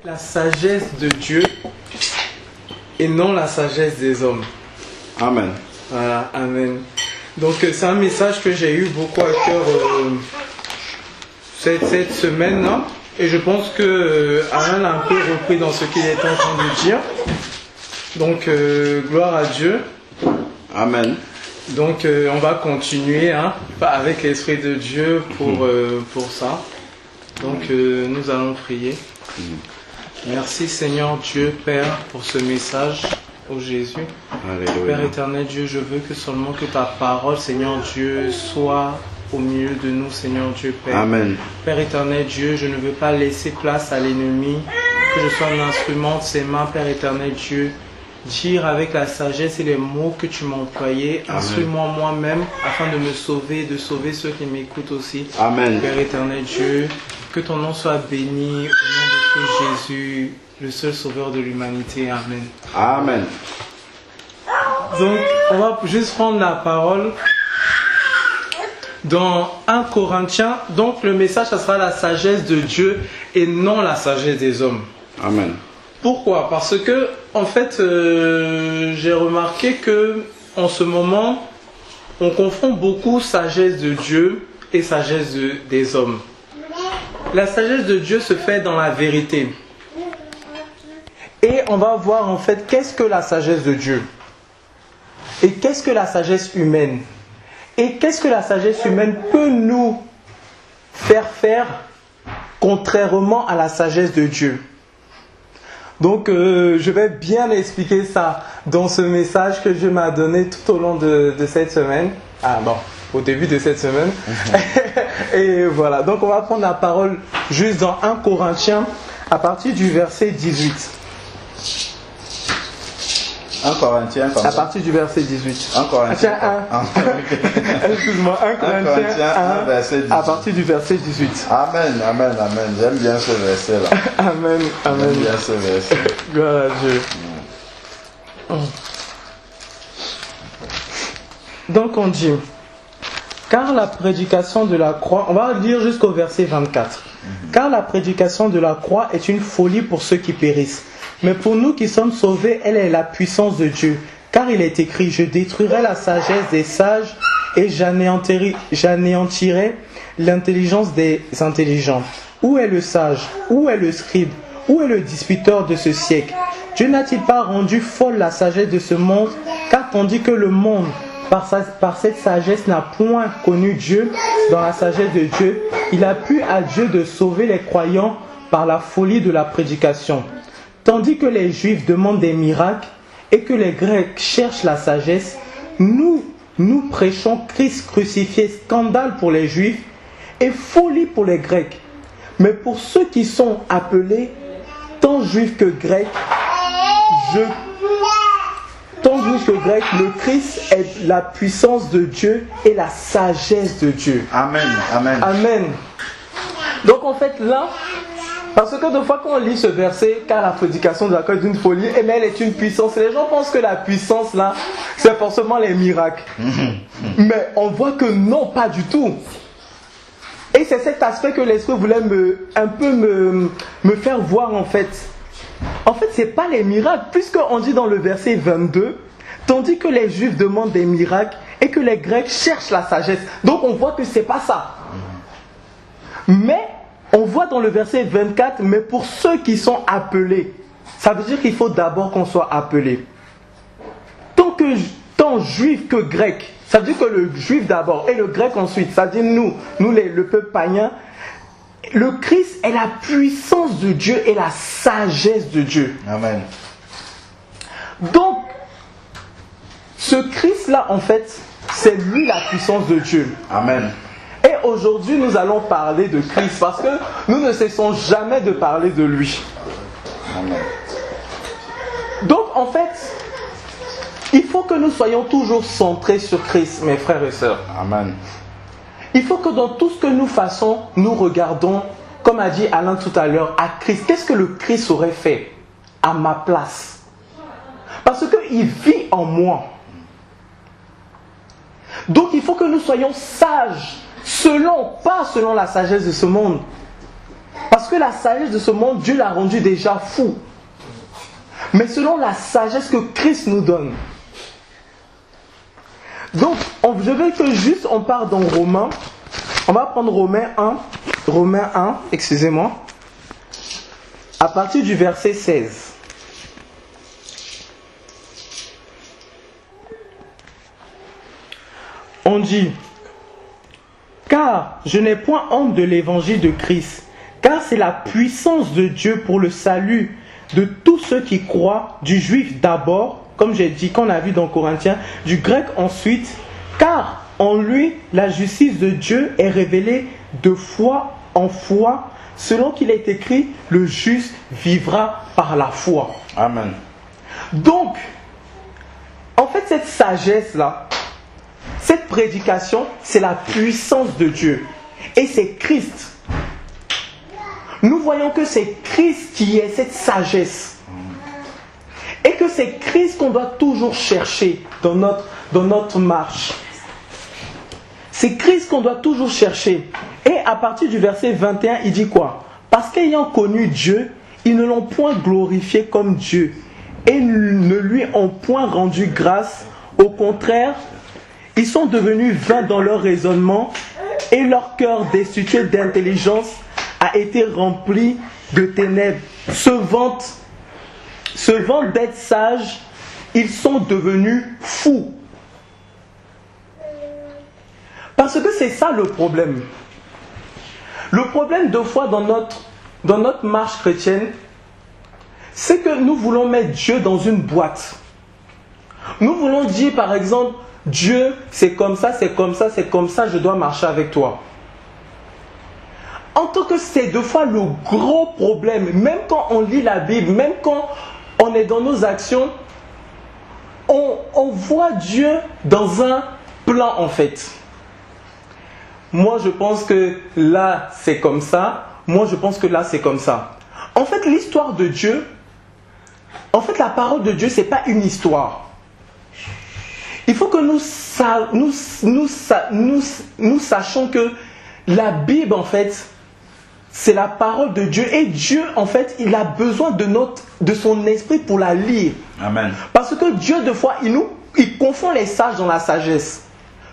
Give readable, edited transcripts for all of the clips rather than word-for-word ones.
La sagesse de Dieu et non la sagesse des hommes. Amen. Voilà, amen. Donc c'est un message que j'ai eu beaucoup à cœur cette semaine-là. Et je pense que Alain l'a un peu repris dans ce qu'il était en train de dire. Donc gloire à Dieu. Amen. Donc on va continuer avec l'Esprit de Dieu pour ça. Donc nous allons prier. Merci Seigneur Dieu Père pour ce message, ô Jésus. Alléluia. Père éternel Dieu, je veux que seulement que ta parole, Seigneur Dieu, soit au milieu de nous, Seigneur Dieu Père. Amen. Père éternel Dieu, je ne veux pas laisser place à l'ennemi, que je sois un instrument de ses mains, Père éternel Dieu. Dire avec la sagesse et les mots que tu m'as employés, instruis-moi moi-même afin de me sauver et de sauver ceux qui m'écoutent aussi. Amen. Père éternel Dieu, que ton nom soit béni au nom de Christ Jésus, le seul sauveur de l'humanité. Amen. Amen. Donc, on va juste prendre la parole dans 1 Corinthiens. Donc, le message, ça sera la sagesse de Dieu et non la sagesse des hommes. Amen. Pourquoi? Parce que, en fait, j'ai remarqué que en ce moment, on confond beaucoup sagesse de Dieu et sagesse des hommes. La sagesse de Dieu se fait dans la vérité. Et on va voir en fait qu'est-ce que la sagesse de Dieu. Et qu'est-ce que la sagesse humaine. Et qu'est-ce que la sagesse humaine peut nous faire contrairement à la sagesse de Dieu. Donc je vais bien expliquer ça dans ce message que Dieu m'a donné tout au long de cette semaine. Ah bon, au début de cette semaine. Et voilà, donc on va prendre la parole juste dans 1 Corinthiens à partir du verset 18. 1 Corinthiens comme À ça. partir du verset 18. 1 Corinthiens. Ah, tiens, 1. Excuse-moi, 1 Corinthiens 1, verset 18. à partir du verset 18. Amen, amen, amen. J'aime bien ce verset-là. Amen, amen. J'aime bien ce verset. Gloire à Dieu. Donc on dit, car la prédication de la croix, on va lire jusqu'au verset 24. Car la prédication de la croix est une folie pour ceux qui périssent. Mais pour nous qui sommes sauvés, elle est la puissance de Dieu. Car il est écrit, je détruirai la sagesse des sages et j'anéantirai l'intelligence des intelligents. Où est le sage? Où est le scribe? Où est le disputeur de ce siècle? Dieu n'a-t-il pas rendu folle la sagesse de ce monde? Car tandis que le monde, par cette sagesse, n'a point connu Dieu, dans la sagesse de Dieu, il a plu à Dieu de sauver les croyants par la folie de la prédication. Tandis que les Juifs demandent des miracles et que les Grecs cherchent la sagesse, nous prêchons Christ crucifié, scandale pour les Juifs et folie pour les Grecs. Mais pour ceux qui sont appelés, tant Juifs que Grecs, le Christ est la puissance de Dieu et la sagesse de Dieu. Amen, amen. Amen. Donc en fait là, parce que de fois quand on lit ce verset, car la prédication de la croix est une folie, mais elle est une puissance. Les gens pensent que la puissance là, c'est forcément les miracles. Mais on voit que non, pas du tout. Et c'est cet aspect que l'Esprit voulait me faire voir en fait. En fait, c'est pas les miracles, puisqu'on dit dans le verset 22, tandis que les Juifs demandent des miracles et que les Grecs cherchent la sagesse. Donc on voit que c'est pas ça. Mais on voit dans le verset 24, mais pour ceux qui sont appelés, ça veut dire qu'il faut d'abord qu'on soit appelé. Tant juif que grec, ça veut dire que le juif d'abord et le grec ensuite, ça veut dire le peuple païen, le Christ est la puissance de Dieu et la sagesse de Dieu. Amen. Donc, ce Christ-là, en fait, c'est lui la puissance de Dieu. Amen. Et aujourd'hui, nous allons parler de Christ parce que nous ne cessons jamais de parler de lui. Amen. Donc, en fait, il faut que nous soyons toujours centrés sur Christ, mes frères et sœurs. Amen. Il faut que dans tout ce que nous fassons, nous regardons, comme a dit Alain tout à l'heure, à Christ. Qu'est-ce que le Christ aurait fait à ma place? Parce qu'il vit en moi. Donc, il faut que nous soyons sages. Pas selon la sagesse de ce monde. Parce Parce que la sagesse de ce monde, Dieu l'a rendu déjà fou. Mais selon la sagesse que Christ nous donne. Donc, je veux que juste on parte dans Romains. On va prendre Romains 1, excusez-moi. À partir du verset 16. On dit, car je n'ai point honte de l'évangile de Christ, car c'est la puissance de Dieu pour le salut de tous ceux qui croient, du juif d'abord, comme j'ai dit, qu'on a vu dans Corinthiens, du grec ensuite, car en lui, la justice de Dieu est révélée de foi en foi, selon qu'il est écrit, le juste vivra par la foi. Amen. Donc, en fait, cette sagesse-là, cette prédication, c'est la puissance de Dieu. Et c'est Christ. Nous voyons que c'est Christ qui est cette sagesse. Et que c'est Christ qu'on doit toujours chercher dans notre marche. C'est Christ qu'on doit toujours chercher. Et à partir du verset 21, il dit quoi? Parce qu'ayant connu Dieu, ils ne l'ont point glorifié comme Dieu. Et ne lui ont point rendu grâce. Au contraire, ils sont devenus vains dans leur raisonnement et leur cœur destitué d'intelligence a été rempli de ténèbres. Se vantent d'être sages, ils sont devenus fous. Parce que c'est ça le problème. Le problème de foi dans notre marche chrétienne, c'est que nous voulons mettre Dieu dans une boîte. Nous voulons dire par exemple, Dieu, c'est comme ça, c'est comme ça, c'est comme ça, je dois marcher avec toi. En tant que c'est deux fois le gros problème, même quand on lit la Bible, même quand on est dans nos actions, on voit Dieu dans un plan en fait. Moi je pense que là c'est comme ça, moi je pense que là c'est comme ça. En fait l'histoire de Dieu, en fait la parole de Dieu c'est pas une histoire. Il faut que nous sachions que la Bible en fait c'est la parole de Dieu et Dieu en fait il a besoin de son esprit pour la lire. Amen. Parce que Dieu de fois il confond les sages dans la sagesse.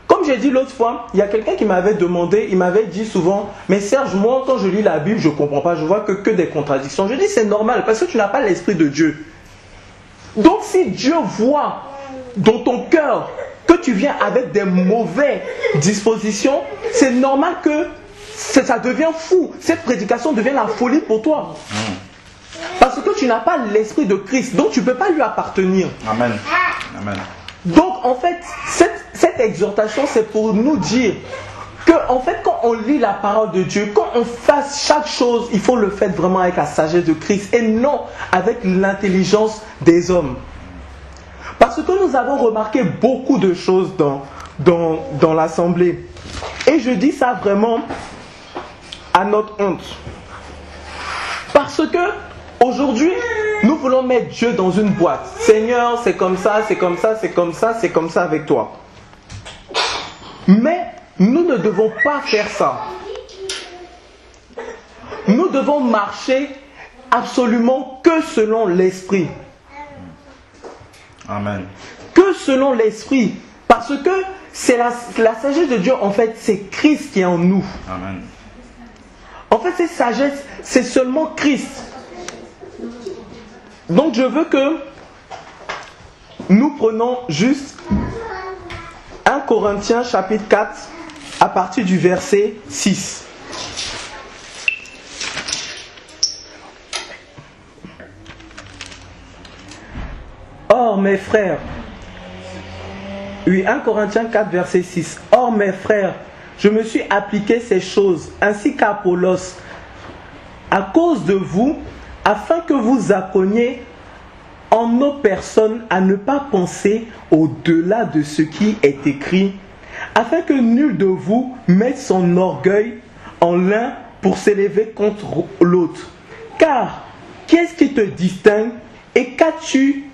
Comme j'ai dit l'autre fois, il y a quelqu'un qui m'avait demandé, il m'avait dit souvent, mais Serge, moi quand je lis la Bible je ne comprends pas, je vois que des contradictions. Je dis c'est normal parce que tu n'as pas l'esprit de Dieu. Donc si Dieu voit dans ton cœur que tu viens avec des mauvaises dispositions, c'est normal que ça devient fou. Cette prédication devient la folie pour toi. Parce que tu n'as pas l'esprit de Christ, donc tu ne peux pas lui appartenir. Amen. Amen. Donc en fait, cette exhortation, c'est pour nous dire que en fait, quand on lit la parole de Dieu, quand on fasse chaque chose, il faut le faire vraiment avec la sagesse de Christ et non avec l'intelligence des hommes. Parce que nous avons remarqué beaucoup de choses dans l'assemblée. Et je dis ça vraiment à notre honte. Parce que aujourd'hui, nous voulons mettre Dieu dans une boîte. Seigneur, c'est comme ça, c'est comme ça, c'est comme ça, c'est comme ça avec toi. Mais nous ne devons pas faire ça. Nous devons marcher absolument que selon l'esprit. Amen. Que selon l'esprit. Parce que c'est la sagesse de Dieu, en fait, c'est Christ qui est en nous. Amen. En fait, cette sagesse, c'est seulement Christ. Donc, je veux que nous prenons juste 1 Corinthiens chapitre 4 à partir du verset 6. Or, mes frères, oui, 1 Corinthiens 4, verset 6. Or, mes frères, je me suis appliqué ces choses, ainsi qu'Apollos, à cause de vous, afin que vous appreniez en nos personnes à ne pas penser au-delà de ce qui est écrit, afin que nul de vous mette son orgueil en l'un pour s'élever contre l'autre. Car, qu'est-ce qui te distingue et qu'as-tu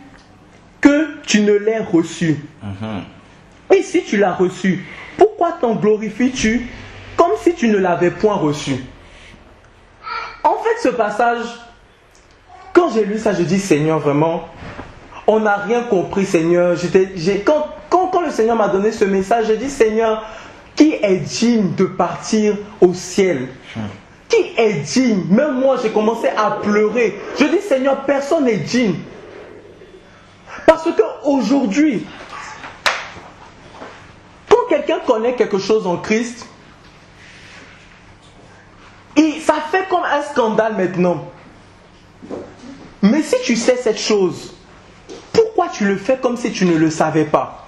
que tu ne l'aies reçu? Oui, si tu l'as reçu, pourquoi t'en glorifies-tu comme si tu ne l'avais point reçu? En fait, ce passage, quand j'ai lu ça, je dis Seigneur, vraiment, on n'a rien compris, Seigneur. Quand le Seigneur m'a donné ce message, j'ai dit Seigneur, qui est digne de partir au ciel? Qui est digne? Même moi, j'ai commencé à pleurer. Je dis Seigneur, personne n'est digne. Parce qu'aujourd'hui, quand quelqu'un connaît quelque chose en Christ, ça fait comme un scandale maintenant. Mais si tu sais cette chose, pourquoi tu le fais comme si tu ne le savais pas?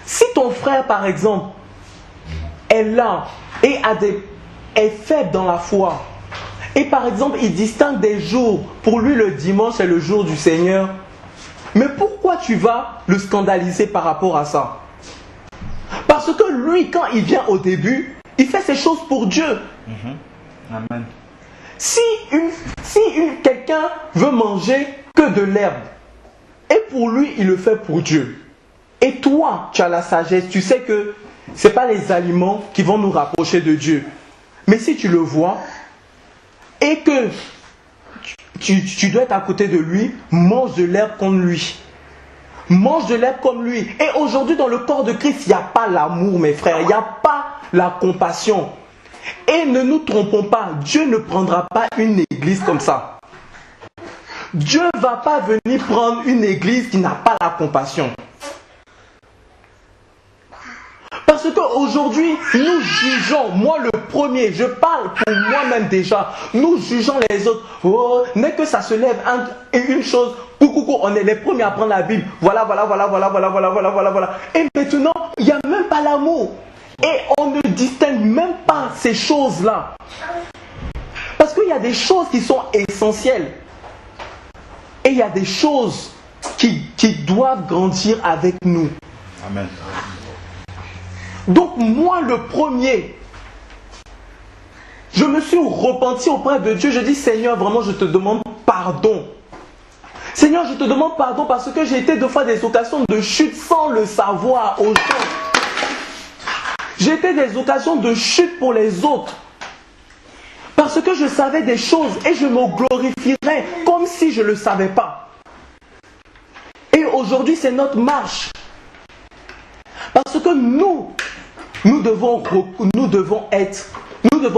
Si ton frère, par exemple, est là et est faible dans la foi, et par exemple, il distingue des jours, pour lui le dimanche est le jour du Seigneur, mais pourquoi tu vas le scandaliser par rapport à ça? Parce que lui, quand il vient au début, il fait ces choses pour Dieu. Amen. Si quelqu'un veut manger que de l'herbe, et pour lui, il le fait pour Dieu. Et toi, tu as la sagesse, tu sais que ce n'est pas les aliments qui vont nous rapprocher de Dieu. Mais si tu le vois, et que tu dois être à côté de lui, mange de l'herbe comme lui. Mange de l'herbe comme lui. Et aujourd'hui, dans le corps de Christ, il n'y a pas l'amour, mes frères. Il n'y a pas la compassion. Et ne nous trompons pas, Dieu ne prendra pas une église comme ça. Dieu ne va pas venir prendre une église qui n'a pas la compassion. Parce qu'aujourd'hui, nous jugeons, moi le premier, je parle pour moi-même déjà, nous jugeons les autres. Oh, dès que ça se lève, une chose, coucou, on est les premiers à prendre la Bible. Voilà. Et maintenant, il n'y a même pas l'amour. Et on ne distingue même pas ces choses-là. Parce qu'il y a des choses qui sont essentielles. Et il y a des choses qui doivent grandir avec nous. Amen. Donc moi le premier, je me suis repenti auprès de Dieu. Je dis Seigneur, vraiment je te demande pardon. Seigneur, je te demande pardon parce que j'ai été deux fois des occasions de chute sans le savoir aux gens. J'ai été des occasions de chute pour les autres. Parce que je savais des choses et je me glorifierais comme si je ne le savais pas. Et aujourd'hui, c'est notre marche. Parce que nous devons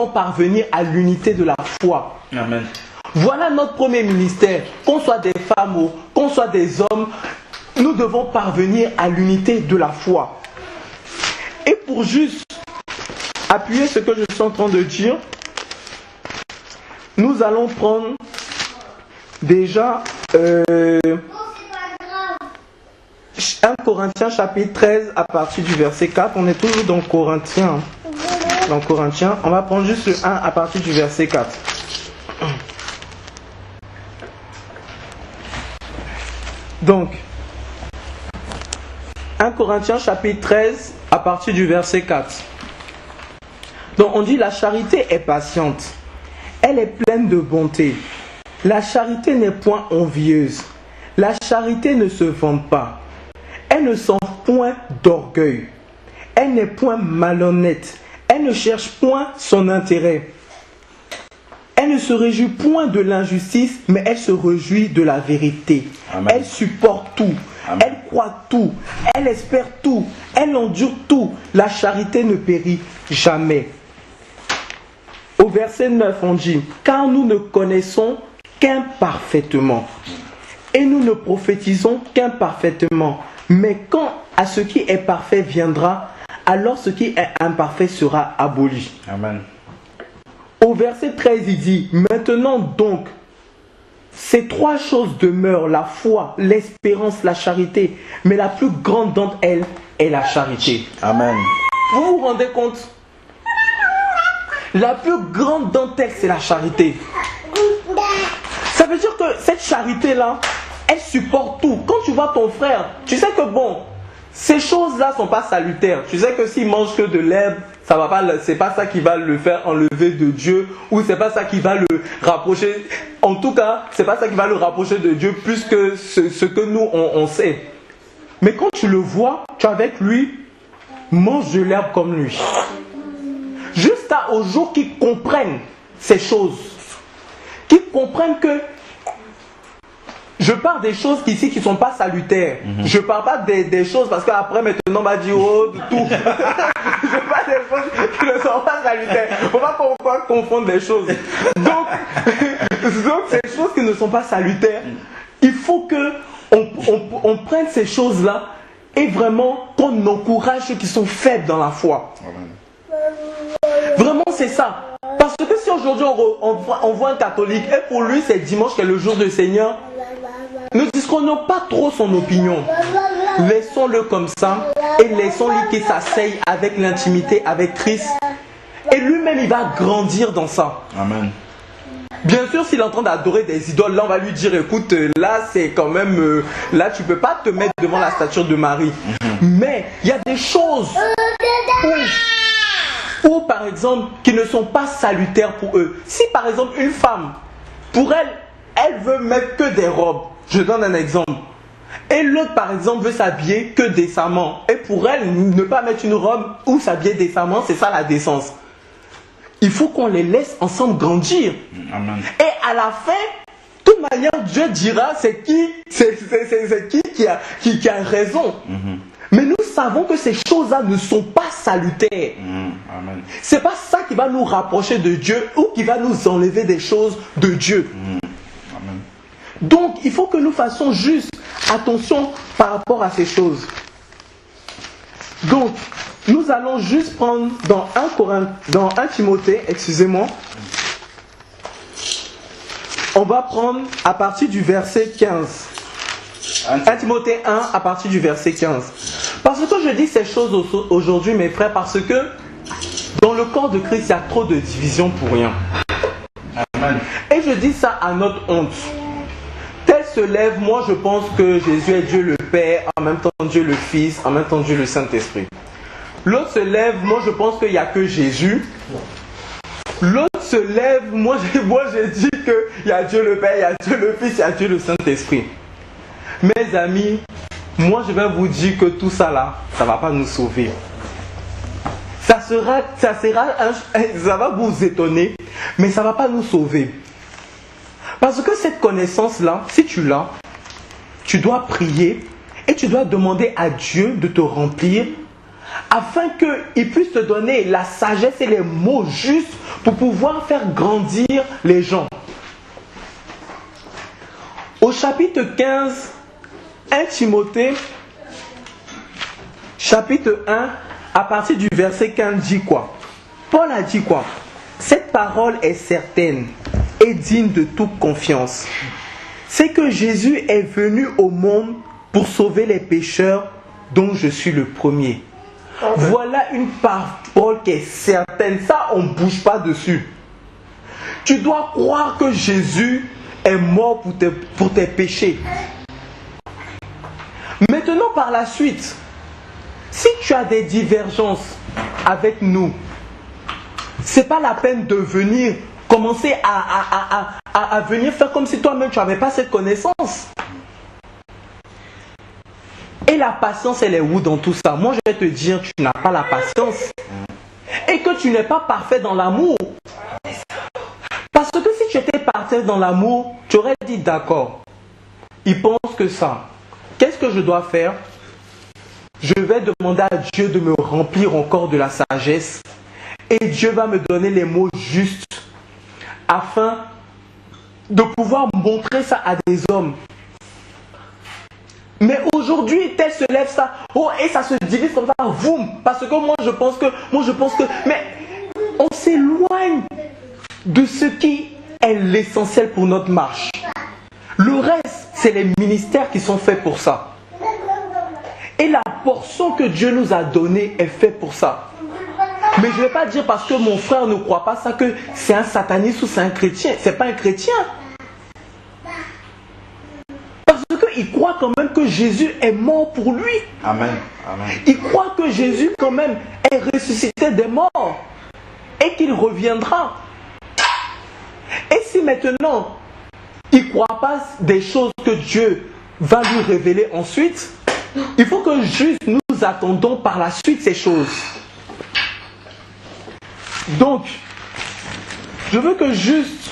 parvenir à l'unité de la foi. Amen. Voilà notre premier ministère. Qu'on soit des femmes ou qu'on soit des hommes, nous devons parvenir à l'unité de la foi. Et pour juste appuyer ce que je suis en train de dire, nous allons prendre déjà 1 Corinthiens chapitre 13 à partir du verset 4. On est toujours dans Corinthiens. On va prendre juste le 1 à partir du verset 4. Donc, 1 Corinthiens chapitre 13 à partir du verset 4. Donc on dit la charité est patiente. Elle est pleine de bonté. La charité n'est point envieuse. La charité ne se vante pas. Elle ne sent point d'orgueil. Elle n'est point malhonnête. Elle ne cherche point son intérêt. Elle ne se réjouit point de l'injustice, mais elle se réjouit de la vérité. Amen. Elle supporte tout. Amen. Elle croit tout. Elle espère tout. Elle endure tout. La charité ne périt jamais. Au verset 9, on dit, car nous ne connaissons qu'imparfaitement. Et nous ne prophétisons qu'imparfaitement. Mais quand à ce qui est parfait viendra, alors ce qui est imparfait sera aboli. Amen. Au verset 13, il dit, maintenant donc, ces trois choses demeurent, la foi, l'espérance, la charité. Mais la plus grande d'entre elles est la charité. Amen. Vous vous rendez compte? La plus grande d'entre elles, c'est la charité. Ça veut dire que cette charité-là, elle supporte tout. Quand tu vois ton frère, tu sais que bon, ces choses-là ne sont pas salutaires. Tu sais que s'il mange que de l'herbe, ça va pas, c'est pas ça qui va le faire enlever de Dieu, ou c'est pas ça qui va le rapprocher. En tout cas, c'est pas ça qui va le rapprocher de Dieu plus que ce que nous on sait. Mais quand tu le vois, tu es avec lui, mange de l'herbe comme lui. Jusqu'à au jour qu'ils comprennent ces choses. qui comprennent que je parle des choses ici qui ne sont pas salutaires. Je ne parle pas des choses parce qu'après maintenant on va dire oh de tout. Je parle des choses qui ne sont pas salutaires. Il ne faut pas confondre des choses. Donc ces choses qui ne sont pas salutaires, il faut qu'on prenne ces choses-là et vraiment qu'on encourage ceux qui sont faibles dans la foi. Vraiment c'est ça. Parce que si aujourd'hui on voit un catholique et pour lui c'est dimanche qui est le jour du Seigneur, ne discutons pas trop son opinion. Laissons-le comme ça et laissons-le qu'il s'asseye avec l'intimité avec Christ. Et lui-même il va grandir dans ça. Amen. Bien sûr, s'il est en train d'adorer des idoles, là on va lui dire écoute, là c'est quand même, là tu peux pas te mettre devant la statue de Marie. Mais il y a des choses ou par exemple qui ne sont pas salutaires pour eux. Si par exemple une femme, pour elle, elle veut mettre que des robes, je donne un exemple, et l'autre par exemple veut s'habiller que décemment, et pour elle ne pas mettre une robe ou s'habiller décemment, c'est ça la décence. Il faut qu'on les laisse ensemble grandir. Amen. Et à la fin, de toute manière, Dieu dira c'est qui a raison. Mais nous savons que ces choses-là ne sont pas salutaires. Amen. C'est pas ça qui va nous rapprocher de Dieu ou qui va nous enlever des choses de Dieu. Amen. Donc, il faut que nous fassions juste attention par rapport à ces choses. Donc, nous allons juste prendre dans 1 Timothée, excusez-moi. On va prendre à partir du verset 15. 1 Timothée 1 à partir du verset 15. Parce que je dis ces choses aujourd'hui, mes frères, parce que dans le corps de Christ, il y a trop de divisions pour rien. Amen. Et je dis ça à notre honte. Tel se lève, moi je pense que Jésus est Dieu le Père, en même temps Dieu le Fils, en même temps Dieu le Saint-Esprit. L'autre se lève, moi je pense qu'il n'y a que Jésus. L'autre se lève, moi je dis qu'il y a Dieu le Père, il y a Dieu le Fils, il y a Dieu le Saint-Esprit. Mes amis, moi je vais vous dire que tout ça là, ça ne va pas nous sauver. Ça va vous étonner, mais ça ne va pas nous sauver. Parce que cette connaissance-là, si tu l'as, tu dois prier et tu dois demander à Dieu de te remplir afin qu'il puisse te donner la sagesse et les mots justes pour pouvoir faire grandir les gens. Au chapitre 15, 1 Timothée, chapitre 1, à partir du verset 15, dit quoi? Paul a dit quoi? Cette parole est certaine et digne de toute confiance. C'est que Jésus est venu au monde pour sauver les pécheurs dont je suis le premier. Voilà une parole qui est certaine. Ça, on ne bouge pas dessus. Tu dois croire que Jésus est mort pour tes péchés. Maintenant, par la suite, si tu as des divergences avec nous, c'est pas la peine de venir commencer à venir faire comme si toi-même tu n'avais pas cette connaissance. Et la patience, elle est où dans tout ça? Moi, je vais te dire, tu n'as pas la patience. Et que tu n'es pas parfait dans l'amour. Parce que si tu étais parfait dans l'amour, tu aurais dit d'accord. Il pense que ça. Qu'est-ce que je dois faire? Je vais demander à Dieu de me remplir encore de la sagesse. Et Dieu va me donner les mots justes afin de pouvoir montrer ça à des hommes. Mais aujourd'hui, tel se lève ça, oh, et ça se divise comme ça, boum, parce que moi je pense que, mais on s'éloigne de ce qui est l'essentiel pour notre marche. Le reste, c'est les ministères qui sont faits pour ça. Et la portion que Dieu nous a donnée est faite pour ça. Mais je ne vais pas dire parce que mon frère ne croit pas ça que c'est un sataniste ou c'est un chrétien. C'est pas un chrétien. Parce qu'il croit quand même que Jésus est mort pour lui. Amen. Amen. Il croit que Jésus quand même est ressuscité des morts et qu'il reviendra. Et si maintenant il ne croit pas des choses que Dieu va lui révéler ensuite, il faut que juste nous attendons par la suite ces choses. Donc, je veux que juste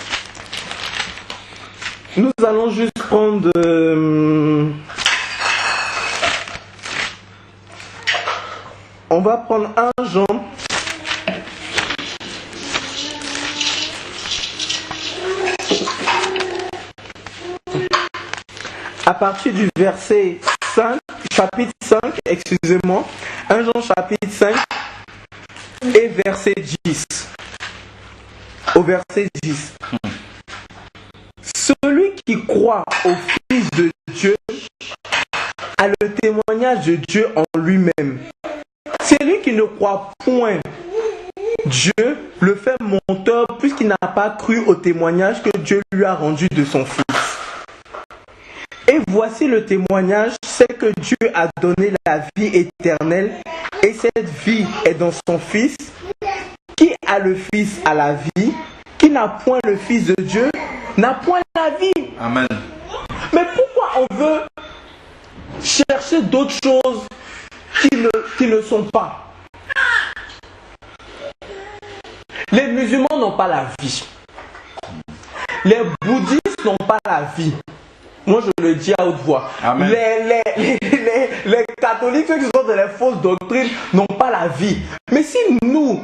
Nous allons juste prendre... on va prendre 1 Jean. À partir du verset 5, chapitre 5, excusez-moi. 1 Jean chapitre 5 et verset 10. Au verset 10. Celui qui croit au Fils de Dieu a le témoignage de Dieu en lui-même. Celui qui ne croit point Dieu le fait menteur puisqu'il n'a pas cru au témoignage que Dieu lui a rendu de son Fils. Et voici le témoignage, c'est que Dieu a donné la vie éternelle et cette vie est dans son Fils. Qui a le Fils a la vie, qui n'a point le Fils de Dieu n'a point la vie. Amen. Mais pourquoi on veut chercher d'autres choses qui ne sont pas? Les musulmans n'ont pas la vie. Les bouddhistes n'ont pas la vie. Moi, je le dis à haute voix. Amen. Les catholiques, ceux qui sont dans les fausses doctrines, n'ont pas la vie. Mais si nous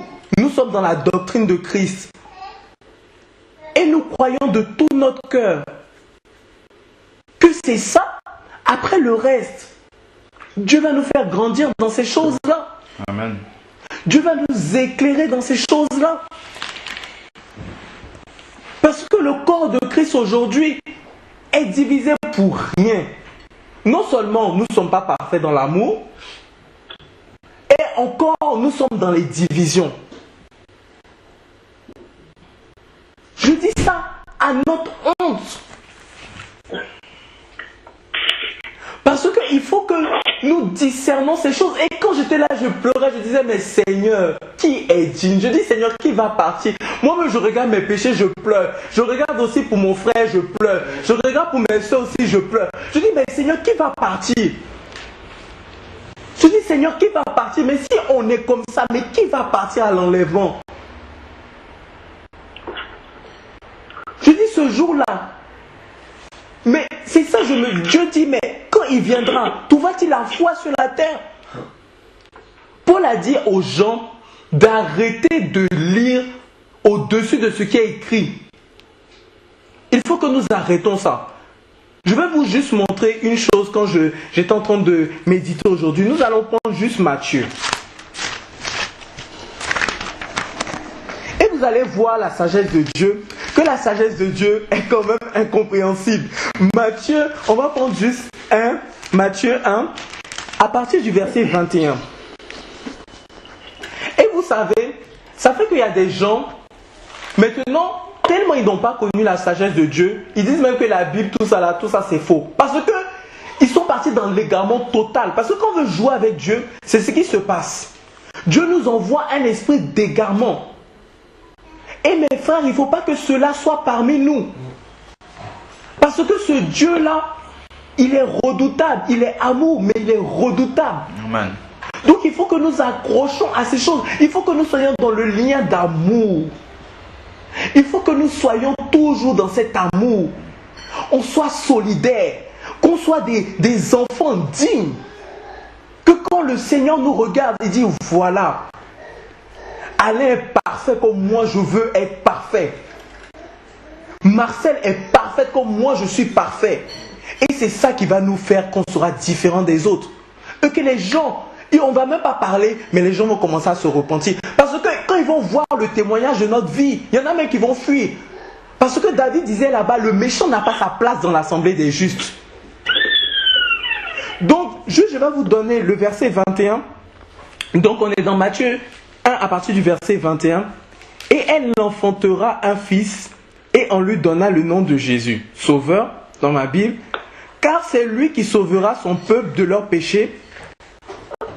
sommes dans la doctrine de Christ, et nous croyons de tout notre cœur que c'est ça, après le reste, Dieu va nous faire grandir dans ces choses-là. Amen. Dieu va nous éclairer dans ces choses-là. Parce que le corps de Christ aujourd'hui est divisé pour rien. Non seulement nous ne sommes pas parfaits dans l'amour, et encore nous sommes dans les divisions. Je dis ça à notre honte. Parce qu'il faut que nous discernons ces choses. Et quand j'étais là, je pleurais, je disais, mais Seigneur, qui est digne? Je dis, Seigneur, qui va partir? Moi-même, je regarde mes péchés, je pleure. Je regarde aussi pour mon frère, je pleure. Je regarde pour mes soeurs aussi, je pleure. Je dis, mais Seigneur, qui va partir? Je dis, Seigneur, qui va partir? Mais si on est comme ça, mais qui va partir à l'enlèvement? Je dis, ce jour-là, mais c'est ça, Dieu dit, mais quand il viendra, trouva-t-il la foi sur la terre? Paul a dit aux gens d'arrêter de lire au-dessus de ce qui est écrit. Il faut que nous arrêtons ça. Je vais vous juste montrer une chose quand j'étais en train de méditer aujourd'hui. Nous allons prendre juste Matthieu. Et vous allez voir la sagesse de Dieu, que la sagesse de Dieu est quand même incompréhensible. Matthieu, on va prendre juste Matthieu 1, à partir du verset 21. Et vous savez, ça fait qu'il y a des gens, maintenant, tellement ils n'ont pas connu la sagesse de Dieu, ils disent même que la Bible, tout ça c'est faux. Parce que ils sont partis dans l'égarement total. Parce que quand on veut jouer avec Dieu, c'est ce qui se passe. Dieu nous envoie un esprit d'égarement. Et mes frères, il ne faut pas que cela soit parmi nous. Parce que ce Dieu-là, il est redoutable. Il est amour, mais il est redoutable. Amen. Donc il faut que nous accrochons à ces choses. Il faut que nous soyons dans le lien d'amour. Il faut que nous soyons toujours dans cet amour. On soit solidaires. Qu'on soit des enfants dignes. Que quand le Seigneur nous regarde, il dit voilà. Alain est parfait comme moi je veux être parfait. Marcel est parfaite comme moi je suis parfait. Et c'est ça qui va nous faire qu'on sera différent des autres. Et que les gens, et on ne va même pas parler, mais les gens vont commencer à se repentir. Parce que quand ils vont voir le témoignage de notre vie, il y en a même qui vont fuir. Parce que David disait là-bas, le méchant n'a pas sa place dans l'assemblée des justes. Donc, je vais vous donner le verset 21. Donc, on est dans Matthieu 1 à partir du verset 21. Et elle enfantera un fils et on lui donna le nom de Jésus, Sauveur, dans ma Bible, car c'est lui qui sauvera son peuple de leurs péchés.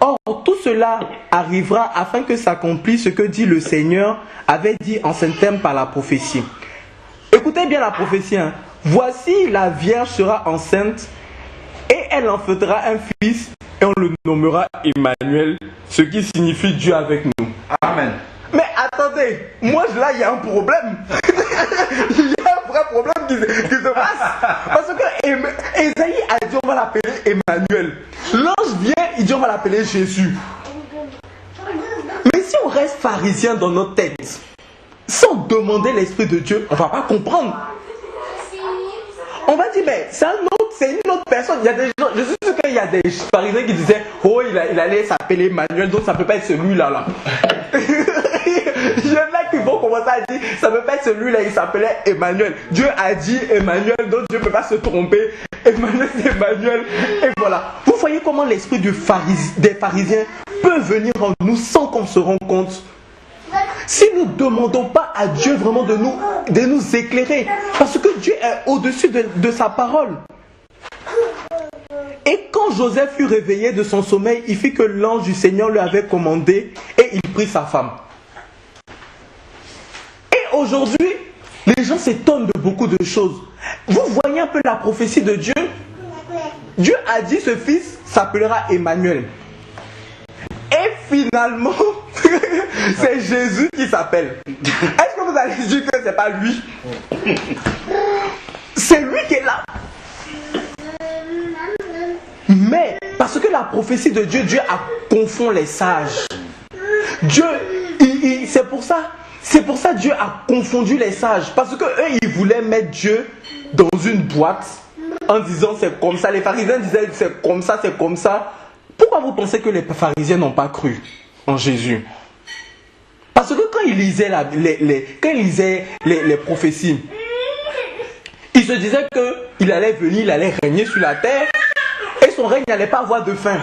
Or, tout cela arrivera afin que s'accomplisse ce que dit le Seigneur avait dit en ces termes par la prophétie. Écoutez bien la prophétie. Voici la Vierge sera enceinte et elle enfantera un fils et on le nommera Emmanuel, ce qui signifie Dieu avec nous. Amen. Mais attendez, moi là il y a un problème. Il y a un vrai problème choses qui se passent. Parce que Ésaïe a dit on va l'appeler Emmanuel. L'ange vient, il dit on va l'appeler Jésus. Mais si on reste pharisien dans notre tête, sans demander l'Esprit de Dieu, on ne va pas comprendre. On va dire, mais c'est une autre personne. Il y a des gens, je suis sûr qu'il y a des pharisiens qui disaient, oh, il allait s'appeler Emmanuel, donc ça ne peut pas être celui-là. Là. Il y en a qui vont commencer à dire, ça ne peut pas être celui-là, il s'appelait Emmanuel. Dieu a dit Emmanuel, donc Dieu ne peut pas se tromper. Emmanuel, c'est Emmanuel. Et voilà. Vous voyez comment l'esprit des pharisiens peut venir en nous sans qu'on se rende compte. Si nous ne demandons pas à Dieu vraiment de nous éclairer, parce que Dieu est au-dessus de sa parole. Et quand Joseph fut réveillé de son sommeil, il fit que l'ange du Seigneur lui avait commandé et il prit sa femme. Et aujourd'hui, les gens s'étonnent de beaucoup de choses. Vous voyez un peu la prophétie de Dieu. Dieu a dit ce fils s'appellera Emmanuel. Et finalement, c'est Jésus qui s'appelle. Est-ce que vous allez dire que ce n'est pas lui? C'est lui qui est là. Mais, parce que la prophétie de Dieu, Dieu a confond les sages. Dieu, c'est pour ça Dieu a confondu les sages. Parce que eux, ils voulaient mettre Dieu dans une boîte en disant c'est comme ça. Les pharisiens disaient c'est comme ça, c'est comme ça. Pourquoi vous pensez que les pharisiens n'ont pas cru en Jésus? Parce que quand ils lisaient les prophéties, ils se disaient qu'il allait venir, il allait régner sur la terre et son règne n'allait pas avoir de fin.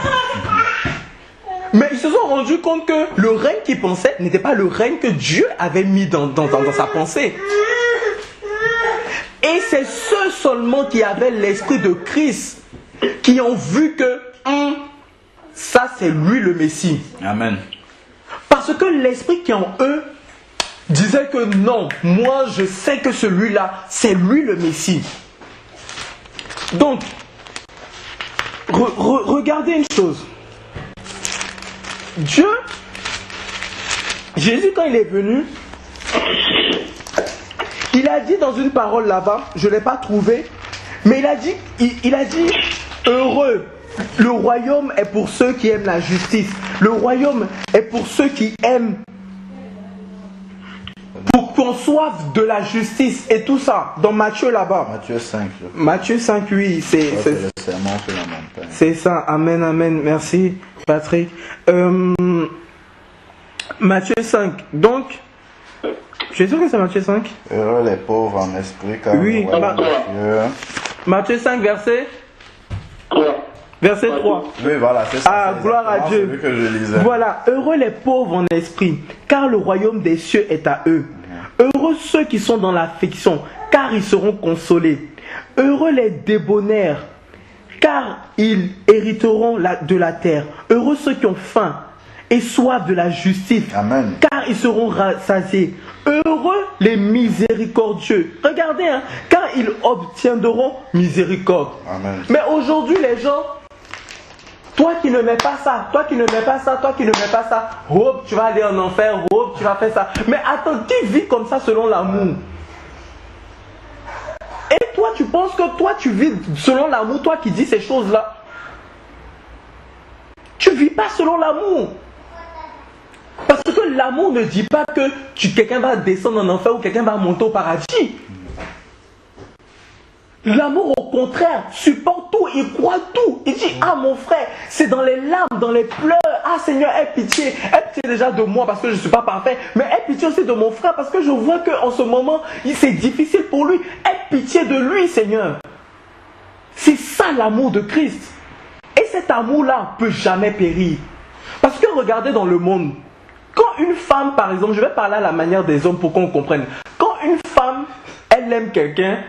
Mais ils se sont rendus compte que le règne qu'ils pensaient n'était pas le règne que Dieu avait mis dans sa pensée. Et c'est ceux seulement qui avaient l'esprit de Christ qui ont vu que ça c'est lui le Messie. Amen. Parce que l'esprit qui est en eux disait que non, moi je sais que celui-là, c'est lui le Messie. Donc, regardez une chose. Dieu, Jésus quand il est venu, il a dit dans une parole là-bas, je ne l'ai pas trouvé, mais il a dit heureux. Le royaume est pour ceux qui aiment la justice. Le royaume est pour ceux qui aiment, pour qu'on soive de la justice et tout ça. Dans Matthieu là-bas. Matthieu 5. Matthieu 5, oui. C'est le sermon sur la montagne. C'est ça. Amen, amen. Merci, Patrick. Matthieu 5. Donc, je suis sûr que c'est Matthieu 5. Heureux les pauvres en esprit, car oui, le royaume de Dieu. Matthieu 5, verset 3. Oui, voilà, c'est ça. Ah, gloire à Dieu. Celui que je lisais. Voilà, heureux les pauvres en esprit, car le royaume des cieux est à eux. Heureux ceux qui sont dans l'affliction, car ils seront consolés. Heureux les débonnaires, car ils hériteront de la terre. Heureux ceux qui ont faim et soif de la justice, Amen. car ils seront rassasiés. Heureux les miséricordieux. Regardez, car ils obtiendront miséricorde. Amen. Mais aujourd'hui, les gens, toi qui ne mets pas ça, toi qui ne mets pas ça, toi qui ne mets pas ça, hop, tu vas aller en enfer, hop, tu vas faire ça. Mais attends, qui vit comme ça selon l'amour? Et toi, tu penses que toi, tu vis selon l'amour, toi qui dis ces choses-là? Tu ne vis pas selon l'amour. Parce que l'amour ne dit pas que quelqu'un va descendre en enfer ou quelqu'un va monter au paradis. L'amour, au contraire, supporte tout, il croit tout. Il dit, ah mon frère, c'est dans les larmes, dans les pleurs. Ah Seigneur, aie pitié déjà de moi parce que je ne suis pas parfait. Mais aie pitié aussi de mon frère parce que je vois qu'en ce moment, c'est difficile pour lui. Aie pitié de lui, Seigneur. C'est ça l'amour de Christ. Et cet amour-là ne peut jamais périr. Parce que regardez dans le monde, quand une femme, par exemple, je vais parler à la manière des hommes pour qu'on comprenne. Quand une femme, elle aime quelqu'un,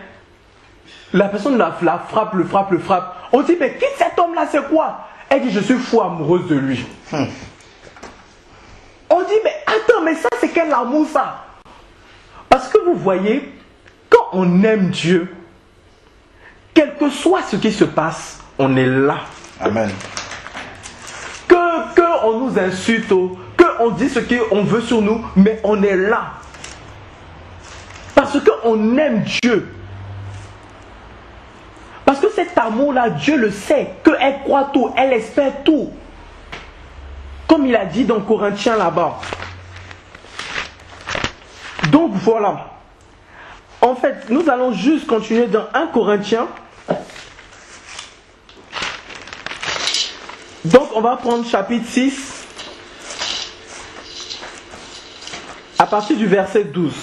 la personne la frappe, le frappe. On dit, mais qui cet homme-là, c'est quoi? Elle dit, je suis fou amoureuse de lui. On dit, mais attends, mais ça, c'est quel amour, ça? Parce que vous voyez, quand on aime Dieu, quel que soit ce qui se passe, on est là. Amen. Que on nous insulte, qu'on dit ce qu'on veut sur nous, mais on est là. Parce qu'on aime Dieu. Parce que cet amour-là, Dieu le sait, qu'elle croit tout, elle espère tout. Comme il a dit dans Corinthiens là-bas. Donc voilà. En fait, nous allons juste continuer dans 1 Corinthiens. Donc on va prendre chapitre 6 à partir du verset 12.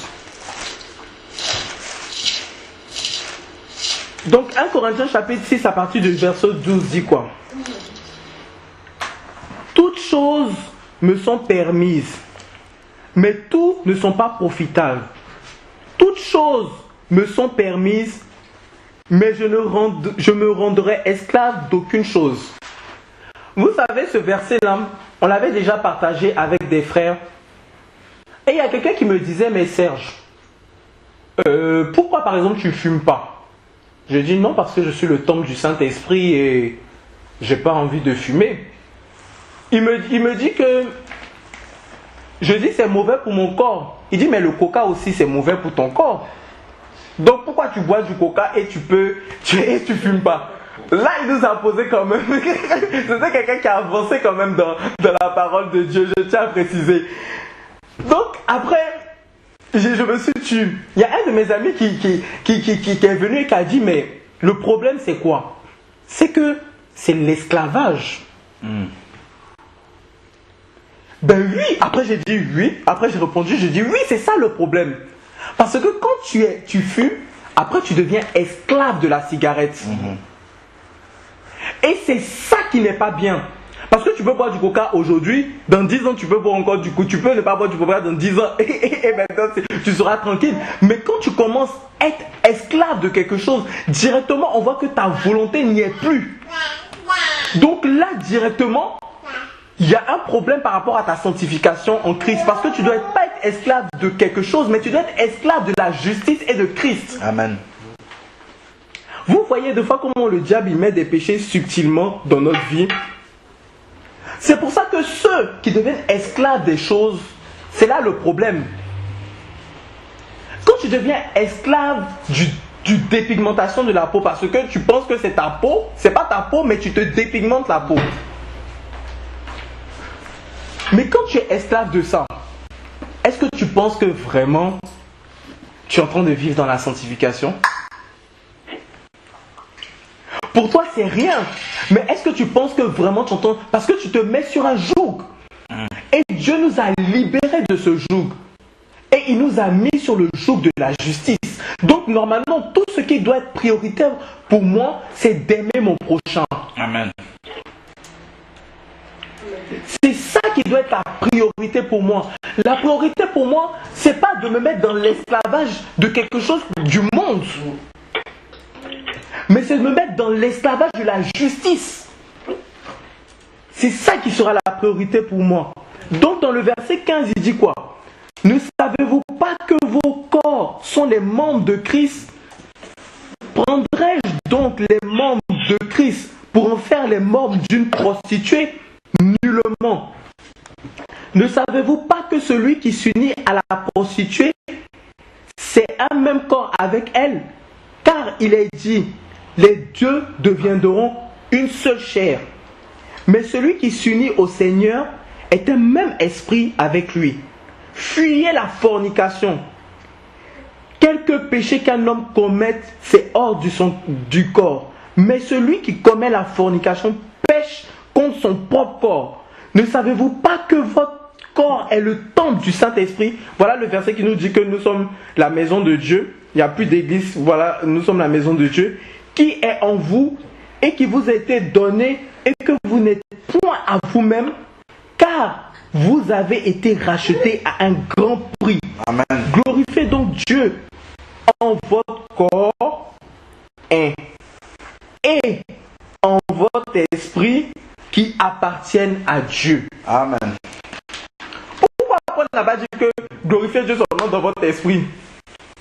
Donc 1 Corinthiens chapitre 6 à partir du verset 12 dit quoi? Toutes choses me sont permises, mais tout ne sont pas profitables. Toutes choses me sont permises, mais je me rendrai esclave d'aucune chose. Vous savez, ce verset-là, on l'avait déjà partagé avec des frères. Et il y a quelqu'un qui me disait, mais Serge, pourquoi par exemple tu ne fumes pas? Je dis non, parce que je suis le temple du Saint-Esprit et j'ai pas envie de fumer. Il me dit que, je dis c'est mauvais pour mon corps. Il dit mais le coca aussi c'est mauvais pour ton corps. Donc pourquoi tu bois du coca et tu fumes pas? Là il nous a posé quand même, c'était quelqu'un qui a avancé quand même dans la parole de Dieu, je tiens à préciser. Donc après, je me suis tué. Il y a un de mes amis qui est venu et qui a dit mais le problème c'est quoi? C'est que c'est l'esclavage. Ben oui, après j'ai dit oui, après j'ai répondu, j'ai dit oui, c'est ça le problème. Parce que quand tu fumes, après tu deviens esclave de la cigarette. Et c'est ça qui n'est pas bien. Parce que tu peux boire du coca aujourd'hui, dans 10 ans tu peux boire encore du coup, tu peux ne pas boire du coca dans 10 ans et maintenant tu seras tranquille. Mais quand tu commences à être esclave de quelque chose, directement on voit que ta volonté n'y est plus. Donc là directement, il y a un problème par rapport à ta sanctification en Christ. Parce que tu ne dois pas être esclave de quelque chose, mais tu dois être esclave de la justice et de Christ. Amen. Vous voyez des fois comment le diable il met des péchés subtilement dans notre vie. C'est pour ça que ceux qui deviennent esclaves des choses, c'est là le problème. Quand tu deviens esclave du dépigmentation de la peau, parce que tu penses que c'est ta peau, c'est pas ta peau, mais tu te dépigmentes la peau. Mais quand tu es esclave de ça, est-ce que tu penses que vraiment tu es en train de vivre dans la sanctification? Pour toi, c'est rien. Mais est-ce que tu penses que vraiment tu entends? Parce que tu te mets sur un joug. Et Dieu nous a libérés de ce joug. Et il nous a mis sur le joug de la justice. Donc normalement, tout ce qui doit être prioritaire pour moi, c'est d'aimer mon prochain. Amen. C'est ça qui doit être la priorité pour moi. La priorité pour moi, c'est pas de me mettre dans l'esclavage de quelque chose du monde. Mais c'est de me mettre dans l'esclavage de la justice. C'est ça qui sera la priorité pour moi. Donc dans le verset 15, il dit quoi? Ne savez-vous pas que vos corps sont les membres de Christ? Prendrais-je donc les membres de Christ pour en faire les membres d'une prostituée? Nullement. Ne savez-vous pas que celui qui s'unit à la prostituée, c'est un même corps avec elle? Car il est dit, les deux deviendront une seule chair. Mais celui qui s'unit au Seigneur est un même esprit avec lui. Fuyez la fornication. Quelque péché qu'un homme commette, c'est hors du corps. Mais celui qui commet la fornication pêche contre son propre corps. Ne savez-vous pas que votre corps est le temple du Saint-Esprit? Voilà le verset qui nous dit que nous sommes la maison de Dieu. Il n'y a plus d'église. Voilà, nous sommes la maison de Dieu. Qui est en vous et qui vous a été donné et que vous n'êtes point à vous-même, car vous avez été rachetés à un grand prix. Amen. Glorifiez donc Dieu en votre corps et en votre esprit qui appartiennent à Dieu. Amen. Pourquoi Paul n'a pas dit que glorifiez Dieu seulement dans votre esprit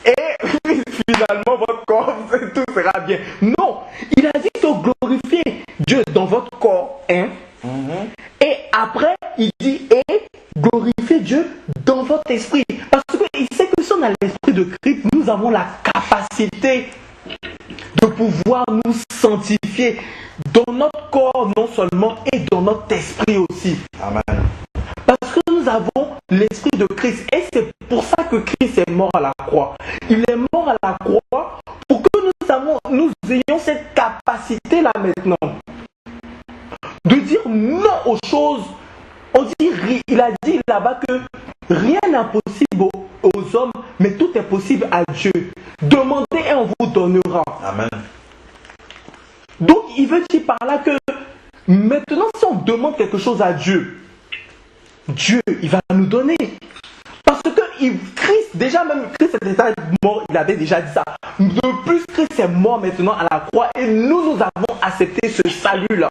et finalement votre corps, tout sera bien? Non, il a dit que glorifiez Dieu dans votre corps, et après il dit et glorifiez Dieu dans votre esprit, parce qu'il sait que si on a l'esprit de Christ, nous avons la capacité de pouvoir nous sanctifié dans notre corps non seulement et dans notre esprit aussi. Amen. Parce que nous avons l'esprit de Christ et c'est pour ça que Christ est mort à la croix. Il est mort à la croix pour que nous ayons cette capacité-là maintenant de dire non aux choses. Il a dit là-bas que rien n'est impossible aux hommes, mais tout est possible à Dieu. Demandez et on vous donnera. Amen. Donc il veut dire par là que maintenant si on demande quelque chose à Dieu, Dieu il va nous donner. Parce que Christ, déjà même Christ était mort, il avait déjà dit ça. De plus Christ est mort maintenant à la croix et nous avons accepté ce salut-là.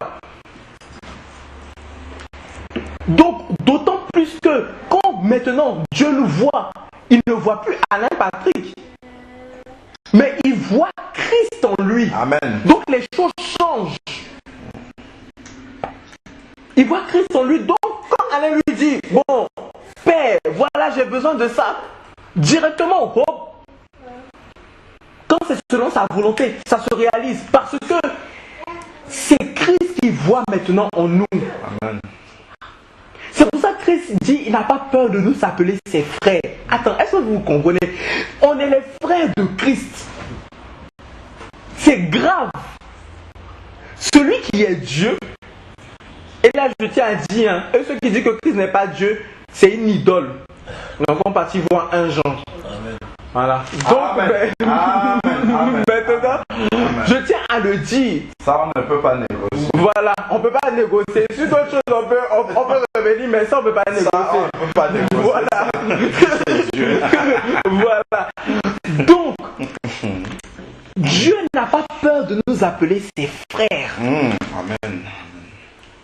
Donc, d'autant plus que quand maintenant Dieu nous voit, il ne voit plus Alain Patrick, mais il voit Christ en lui. Amen. Donc les choses changent. Il voit Christ en lui. Donc quand Alain lui dit, bon, Père, voilà, j'ai besoin de ça, directement, hop, quand c'est selon sa volonté, ça se réalise. Parce que c'est Christ qui voit maintenant en nous. Amen. C'est pour ça que Christ dit, il n'a pas peur de nous s'appeler ses frères. Attends, est-ce que vous comprenez? On est les frères de Christ. C'est grave. Celui qui est Dieu, et là je tiens à dire, et ceux qui disent que Christ n'est pas Dieu, c'est une idole. Donc on partit voir un Jean. Amen. Voilà. Donc Amen. Amen. maintenant, Amen. je tiens à le dire. Ça, on ne peut pas négocier. Voilà, on ne peut pas négocier. Sur d'autres choses, on peut revenir, mais ça, on ne peut pas négocier. Ça, on ne peut pas négocier. Voilà. C'est Dieu. Voilà. Donc, Dieu n'a pas peur de nous appeler ses frères. Amen.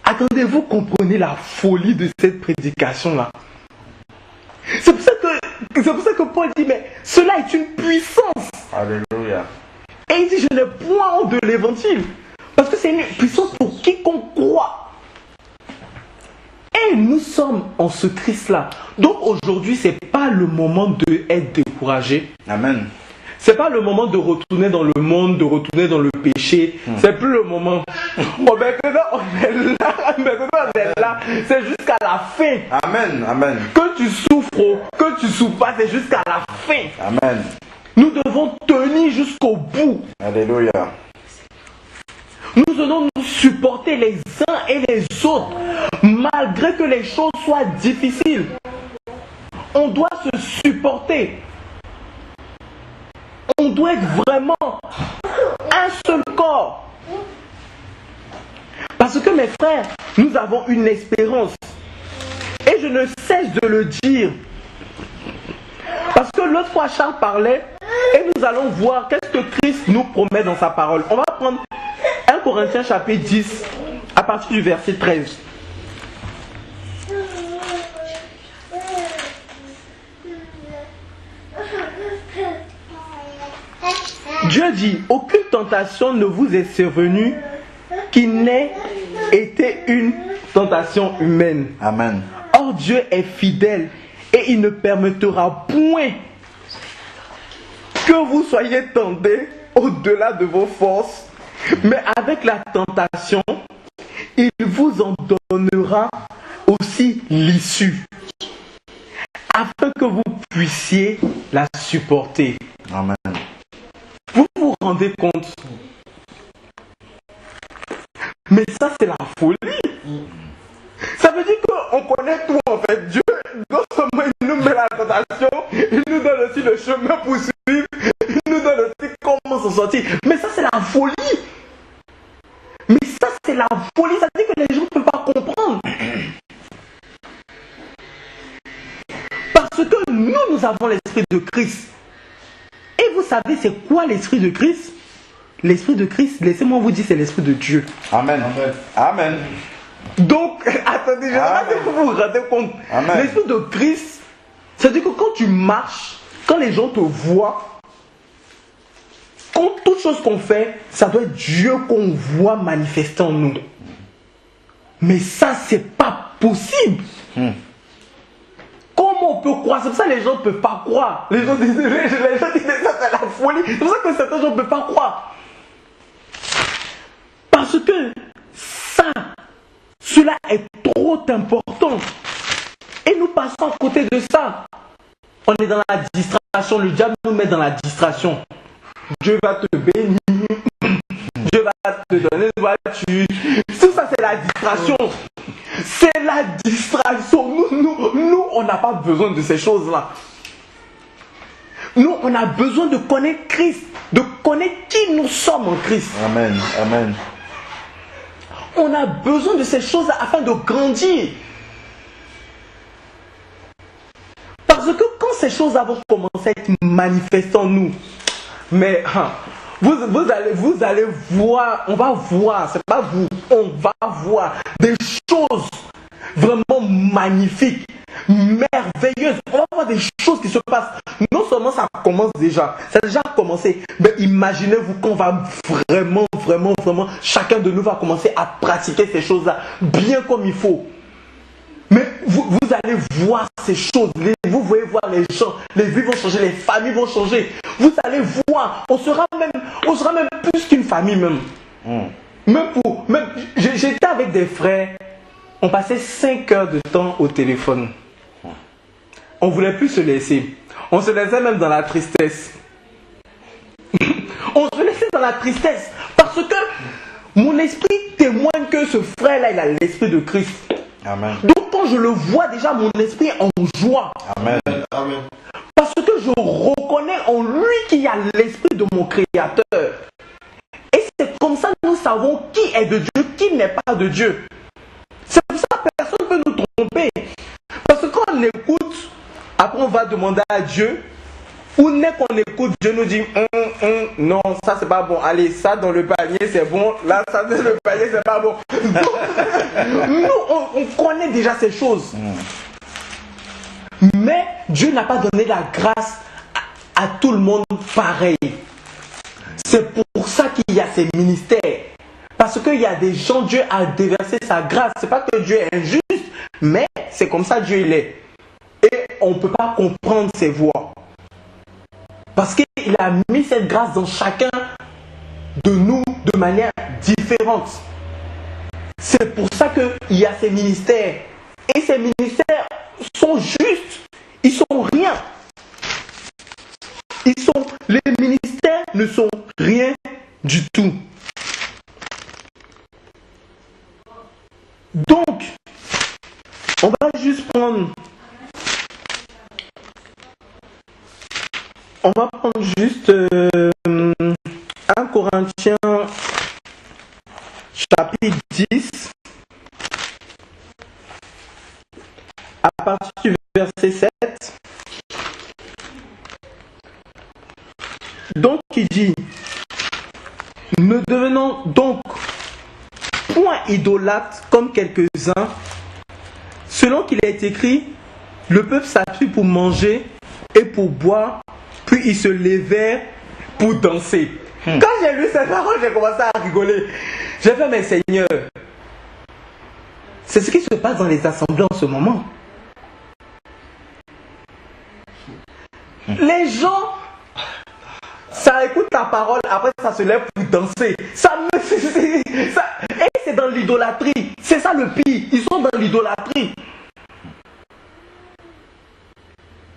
Attendez, vous comprenez la folie de cette prédication-là. C'est pour ça que Paul dit, mais cela est une puissance. Alléluia. Et il dit, je n'ai point honte de l'évangile. Parce que c'est une puissance pour quiconque croit. Et nous sommes en ce Christ-là. Donc aujourd'hui, ce n'est pas le moment d'être découragé. Amen. C'est pas le moment de retourner dans le monde, de retourner dans le péché. C'est plus le moment. Bon, maintenant, on est là. Maintenant, on est là. C'est jusqu'à la fin. Amen. Amen. Que tu souffres, que tu souffres pas, c'est jusqu'à la fin. Amen. Nous devons tenir jusqu'au bout. Alléluia. Nous allons nous supporter les uns et les autres, malgré que les choses soient difficiles. On doit se supporter. On doit être vraiment un seul corps. Parce que mes frères, nous avons une espérance. Et je ne cesse de le dire. Parce que l'autre fois, Charles parlait, et nous allons voir qu'est-ce que Christ nous promet dans sa parole. On va prendre 1 Corinthiens chapitre 10, à partir du verset 13. Dieu dit, aucune tentation ne vous est survenue qui n'ait été une tentation humaine. Amen. Or Dieu est fidèle et il ne permettra point que vous soyez tentés au-delà de vos forces, mais avec la tentation, il vous en donnera aussi l'issue, afin que vous puissiez la supporter. Amen. Vous vous rendez compte? Mais ça, c'est la folie. Ça veut dire qu'on connaît tout en fait. Dieu, non seulement il nous met la tentation, il nous donne aussi le chemin pour suivre, il nous donne aussi comment s'en sortir. Mais ça, c'est la folie. Mais ça, c'est la folie. Ça veut dire que les gens ne peuvent pas comprendre. Parce que nous avons l'esprit de Christ. Et vous savez, c'est quoi l'esprit de Christ? L'esprit de Christ, laissez-moi vous dire, c'est l'esprit de Dieu. Amen. Amen. Donc, attendez, je ne sais pas si vous vous rendez compte. Amen. L'esprit de Christ, c'est-à-dire que quand tu marches, quand les gens te voient, quand toute chose qu'on fait, ça doit être Dieu qu'on voit manifester en nous. Mais ça, c'est pas possible. Comment on peut croire? C'est pour ça que les gens ne peuvent pas croire. Les gens disent ça, c'est la folie. C'est pour ça que certains gens ne peuvent pas croire. Parce que cela est trop important. Et nous passons à côté de ça. On est dans la distraction. Le diable nous met dans la distraction. Dieu va te bénir. Dieu va te donner une voiture. Tout ça, c'est la distraction. C'est la distraction. Nous, on n'a pas besoin de ces choses-là. Nous, on a besoin de connaître Christ, de connaître qui nous sommes en Christ. Amen. Amen. On a besoin de ces choses afin de grandir. Parce que quand ces choses vont commencer à être manifestées en nous, mais vous allez voir, on va voir, c'est pas vous, on va voir des choses vraiment magnifiques, merveilleuses. On va voir des choses qui se passent. Non seulement ça commence déjà, ça a déjà commencé, mais imaginez-vous qu'on va vraiment, chacun de nous va commencer à pratiquer ces choses-là bien comme il faut. Mais vous allez voir ces choses, vous voyez voir les gens, les vies vont changer, les familles vont changer. Vous allez voir, on sera même plus qu'une famille même. J'étais avec des frères, on passait 5 heures de temps au téléphone. On ne voulait plus se laisser. On se laissait même dans la tristesse. On se laissait dans la tristesse parce que mon esprit témoigne que ce frère-là, il a l'esprit de Christ. Amen. Donc quand je le vois déjà, mon esprit est en joie. Amen. Amen. Parce que je reconnais en lui qu'il y a l'esprit de mon Créateur. Et c'est comme ça que nous savons qui est de Dieu, qui n'est pas de Dieu. C'est pour ça que personne ne peut nous tromper. Parce que quand on écoute, après on va demander à Dieu, ou dès qu'on écoute, Dieu nous dit non, ça c'est pas bon. Allez, ça dans le panier c'est bon. Là, ça dans le panier c'est pas bon. Nous, on connaît déjà ces choses. Mais Dieu n'a pas donné la grâce à tout le monde pareil. C'est pour ça qu'il y a ces ministères. Parce qu'il y a des gens, Dieu a déversé sa grâce. C'est pas que Dieu est injuste, mais c'est comme ça Dieu il est. Et on ne peut pas comprendre ses voies. Parce qu'il a mis cette grâce dans chacun de nous de manière différente. C'est pour ça qu'il y a ces ministères. Et ces ministères sont justes. Ils sont rien. Les ministères ne sont rien du tout. Donc, on va juste prendre... On va prendre juste 1 Corinthiens chapitre 10 à partir du verset 7. Donc il dit, ne devenons donc point idolâtres comme quelques-uns, selon qu'il est écrit, le peuple s'appuie pour manger et pour boire, puis ils se levèrent pour danser. Quand j'ai lu cette parole, j'ai commencé à rigoler. J'ai fait, mais Seigneur, c'est ce qui se passe dans les assemblées en ce moment. Les gens, ça écoute ta parole, après ça se lève pour danser. Et c'est dans l'idolâtrie. C'est ça le pire. Ils sont dans l'idolâtrie.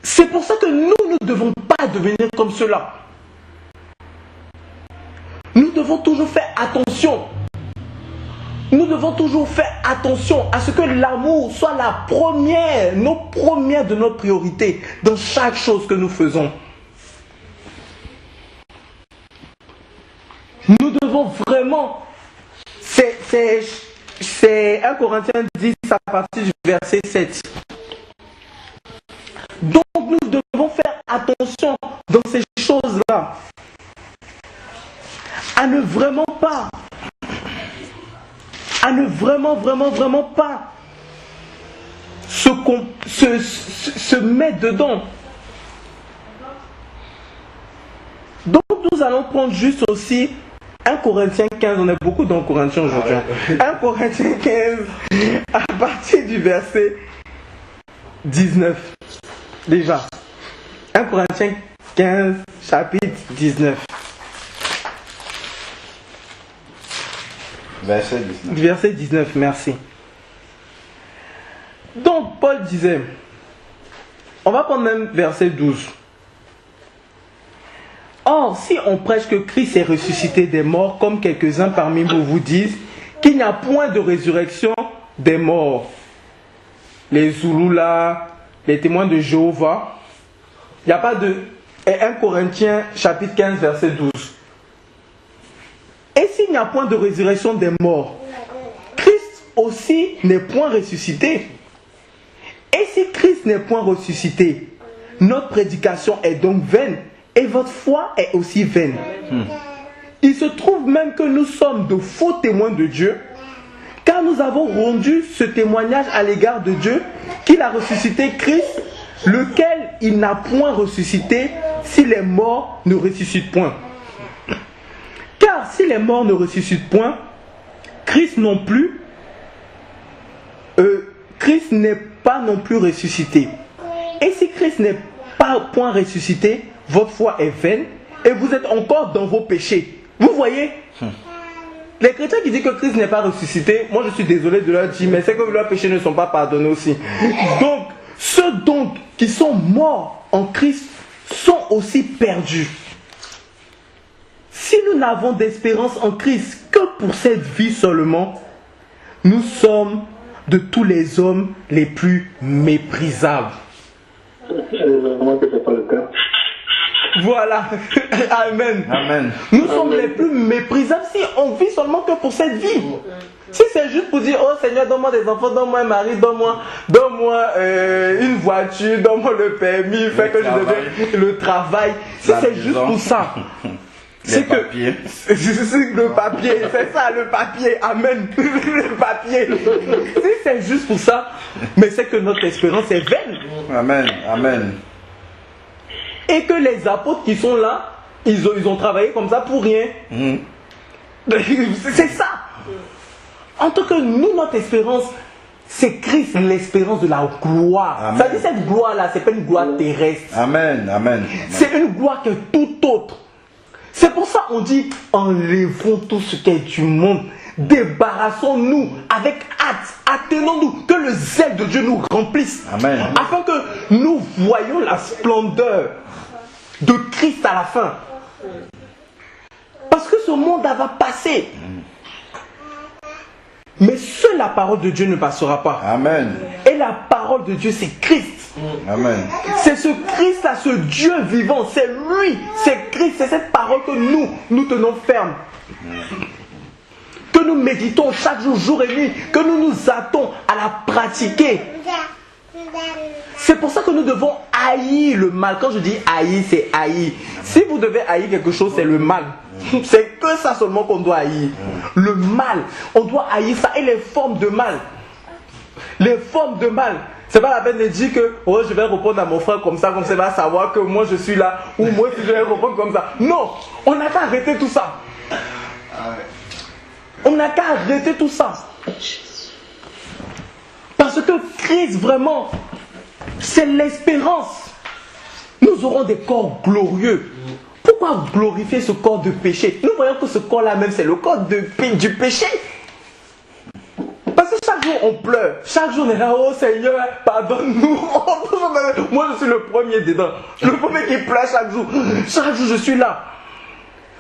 C'est pour ça que nous ne devons pas devenir comme cela. Nous devons toujours faire attention. Nous devons toujours faire attention à ce que l'amour soit la première, nos premières de nos priorités dans chaque chose que nous faisons. Nous devons vraiment... C'est 1 Corinthiens 10 à partir du verset 7. Donc nous devons faire attention dans ces choses-là. À ne vraiment pas se mettre dedans. Donc nous allons prendre juste aussi 1 Corinthiens 15, on est beaucoup dans Corinthiens aujourd'hui. 1 Corinthiens 15 à partir du verset 19. Déjà. 1 Corinthiens 15 chapitre 19. Verset 19. Verset 19, merci. Donc, Paul disait, on va prendre même verset 12. Or, si on prêche que Christ est ressuscité des morts, comme quelques-uns parmi vous disent, qu'il n'y a point de résurrection des morts, les Zoulous là, les témoins de Jéhovah, il n'y a pas de... Et 1 Corinthiens chapitre 15 verset 12. Et s'il n'y a point de résurrection des morts, Christ aussi n'est point ressuscité. Et si Christ n'est point ressuscité, notre prédication est donc vaine et votre foi est aussi vaine. Il se trouve même que nous sommes de faux témoins de Dieu, car nous avons rendu ce témoignage à l'égard de Dieu qu'il a ressuscité Christ, lequel il n'a point ressuscité si les morts ne ressuscitent point. Car si les morts ne ressuscitent point, Christ non plus, Christ n'est pas non plus ressuscité. Et si Christ n'est pas point ressuscité, votre foi est vaine et vous êtes encore dans vos péchés. Vous voyez? Les chrétiens qui disent que Christ n'est pas ressuscité, moi je suis désolé de leur dire, mais c'est que leurs péchés ne sont pas pardonnés aussi. Donc, ceux donc qui sont morts en Christ sont aussi perdus. Si nous n'avons d'espérance en Christ que pour cette vie seulement, nous sommes de tous les hommes les plus méprisables. Voilà. Amen. Amen. Nous sommes les plus méprisables si on vit seulement que pour cette vie. Si c'est juste pour dire, oh Seigneur, donne-moi des enfants, donne-moi un mari, donne-moi une voiture, donne-moi le permis, fais que je devienne le travail. Si c'est juste pour ça. C'est que c'est le papier, c'est ça le papier, amen. Le papier. Si c'est juste pour ça, mais c'est que notre espérance est vaine. Amen, amen. Et que les apôtres qui sont là, ils ont travaillé comme ça pour rien. C'est ça. En tout cas, nous, notre espérance, c'est Christ, l'espérance de la gloire. Amen. Ça dit cette gloire-là, c'est pas une gloire terrestre. Amen, amen. C'est une gloire qui est tout autre. C'est pour ça qu'on dit, enlevons tout ce qui est du monde. Débarrassons-nous avec hâte, attenons-nous, que le zèle de Dieu nous remplisse. Amen. Afin que nous voyions la splendeur de Christ à la fin. Parce que ce monde va passer. Mais seule la parole de Dieu ne passera pas. Amen. Et la parole de Dieu, c'est Christ. Amen. C'est ce Christ-là, ce Dieu vivant, c'est lui, c'est Christ, c'est cette parole que nous tenons ferme. Que nous méditons chaque jour, jour et nuit, que nous nous attendons à la pratiquer. C'est pour ça que nous devons haïr le mal. Quand je dis haïr, c'est haïr. Si vous devez haïr quelque chose, c'est le mal. C'est que ça seulement qu'on doit haïr. Le mal, on doit haïr ça. Et les formes de mal. Les formes de mal. C'est pas la peine de dire que oh, je vais répondre à mon frère comme ça il va savoir que moi je suis là. Ou moi si je vais répondre comme ça. Non, on n'a qu'à arrêter tout ça. On n'a qu'à arrêter tout ça. Parce que Christ vraiment, c'est l'espérance. Nous aurons des corps glorieux. Pourquoi glorifier ce corps de péché? Nous voyons que ce corps-là même, c'est le corps du péché. Parce que chaque jour on pleure. Chaque jour on est là, oh Seigneur, pardonne-nous. Moi je suis le premier dedans. Le premier qui pleure chaque jour. Chaque jour je suis là.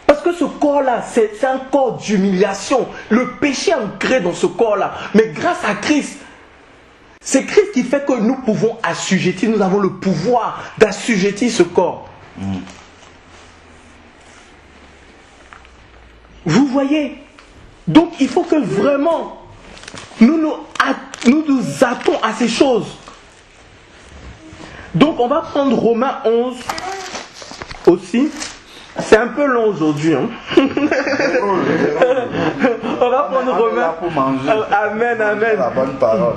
Parce que ce corps-là, c'est un corps d'humiliation. Le péché est ancré dans ce corps-là. Mais grâce à Christ, c'est Christ qui fait que nous pouvons assujettir. Nous avons le pouvoir d'assujettir ce corps. Vous voyez? Donc il faut que vraiment nous nous attendons à ces choses. Donc on va prendre Romains 11 aussi. C'est un peu long aujourd'hui. Hein? On va prendre Romains. Amen, amen. La bonne parole.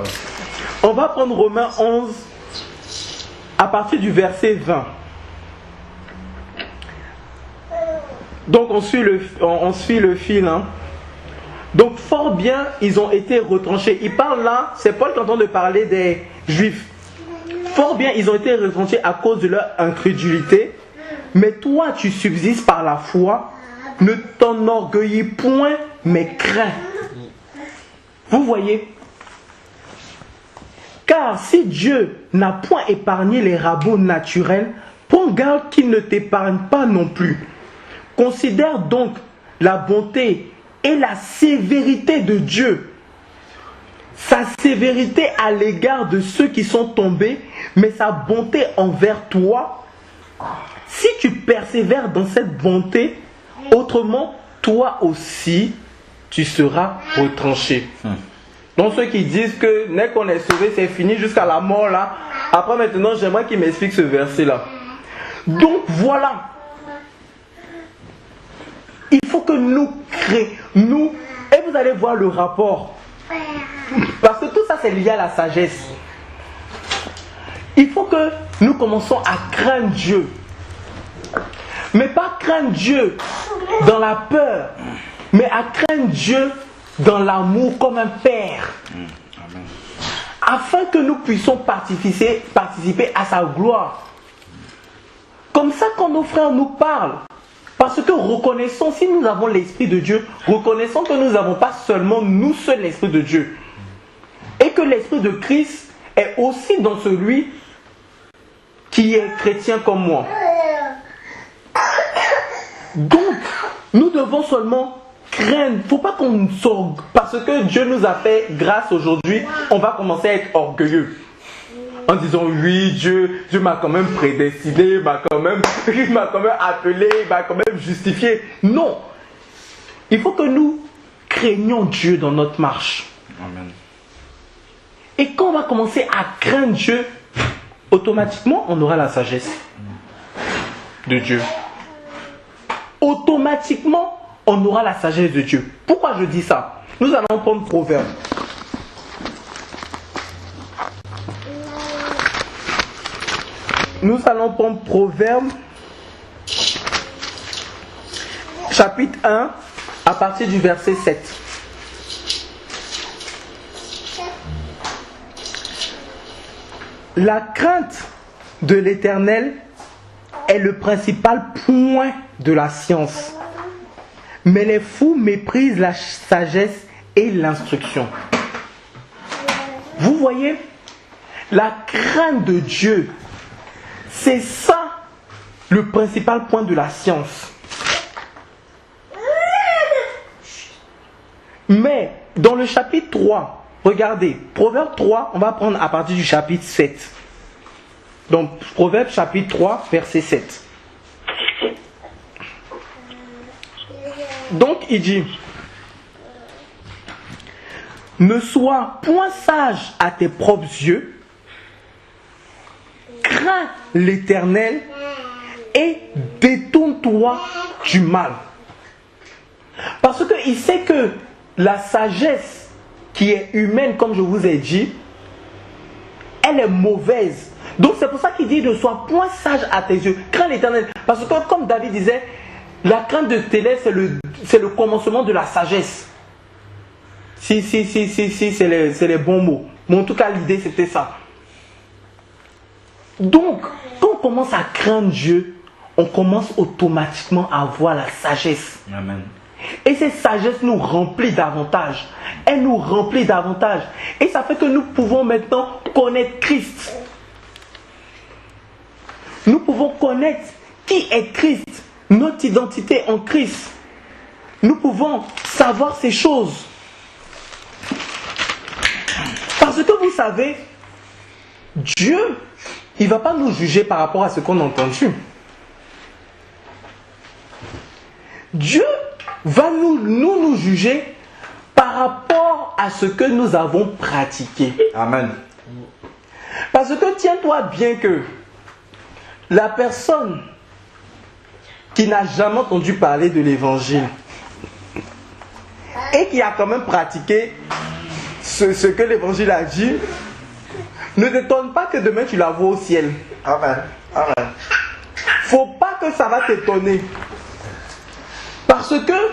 On va prendre Romains 11 à partir du verset 20. Donc on suit le fil. Hein. Donc fort bien, ils ont été retranchés. Il parle là, c'est Paul qui est en train de parler des Juifs. Fort bien, ils ont été retranchés à cause de leur incrédulité. Mais toi, tu subsistes par la foi. Ne t'enorgueillis point, mais crains. Vous voyez? Car si Dieu n'a point épargné les rameaux naturels, prends garde qu'il ne t'épargne pas non plus. Considère donc la bonté et la sévérité de Dieu. Sa sévérité à l'égard de ceux qui sont tombés, mais sa bonté envers toi. Si tu persévères dans cette bonté, autrement, toi aussi, tu seras retranché. Donc ceux qui disent que dès qu'on est sauvé, c'est fini jusqu'à la mort là. Après maintenant, j'aimerais qu'ils m'expliquent ce verset là. Donc voilà. Il faut que nous créions, et vous allez voir le rapport. Parce que tout ça c'est lié à la sagesse. Il faut que nous commençons à craindre Dieu. Mais pas craindre Dieu dans la peur, mais à craindre Dieu dans l'amour comme un père. Amen. Afin que nous puissions participer à sa gloire. Comme ça quand nos frères nous parlent. Parce que reconnaissons, si nous avons l'Esprit de Dieu, reconnaissons que nous n'avons pas seulement nous seuls l'Esprit de Dieu. Et que l'Esprit de Christ est aussi dans celui qui est chrétien comme moi. Donc, nous devons seulement craindre. Il ne faut pas qu'on sorte. Parce que Dieu nous a fait grâce aujourd'hui, on va commencer à être orgueilleux. En disant oui, Dieu m'a quand même prédestiné, il m'a quand même appelé, il m'a quand même justifié. Non. Il faut que nous craignions Dieu dans notre marche. Amen. Et quand on va commencer à craindre Dieu, automatiquement, on aura la sagesse de Dieu. Automatiquement, on aura la sagesse de Dieu. Pourquoi je dis ça? Nous allons prendre Proverbe. Nous allons prendre Proverbe, chapitre 1, à partir du verset 7. La crainte de l'Éternel est le principal point de la science. Mais les fous méprisent la sagesse et l'instruction. Vous voyez, la crainte de Dieu, c'est ça le principal point de la science. Mais dans le chapitre 3, regardez, Proverbe 3, on va prendre à partir du chapitre 7. Donc, Proverbe chapitre 3, verset 7. Donc, il dit, ne sois point sage à tes propres yeux, crains l'Éternel et détourne-toi du mal. Parce qu'il sait que la sagesse qui est humaine, comme je vous ai dit, elle est mauvaise. Donc c'est pour ça qu'il dit ne sois point sage à tes yeux, crains l'Éternel. Parce que comme David disait, la crainte de tes lèvres c'est le commencement de la sagesse. Si, c'est les bons mots. Mais en tout cas l'idée c'était ça. Donc, quand on commence à craindre Dieu, on commence automatiquement à avoir la sagesse. Amen. Et cette sagesse nous remplit davantage. Elle nous remplit davantage. Et ça fait que nous pouvons maintenant connaître Christ. Nous pouvons connaître qui est Christ, notre identité en Christ. Nous pouvons savoir ces choses. Parce que vous savez, Dieu, il ne va pas nous juger par rapport à ce qu'on a entendu. Dieu va nous juger par rapport à ce que nous avons pratiqué. Amen. Parce que tiens-toi bien que la personne qui n'a jamais entendu parler de l'évangile et qui a quand même pratiqué ce que l'évangile a dit, ne t'étonne pas que demain tu la vois au ciel. Amen. Amen. Faut pas que ça va t'étonner. Parce que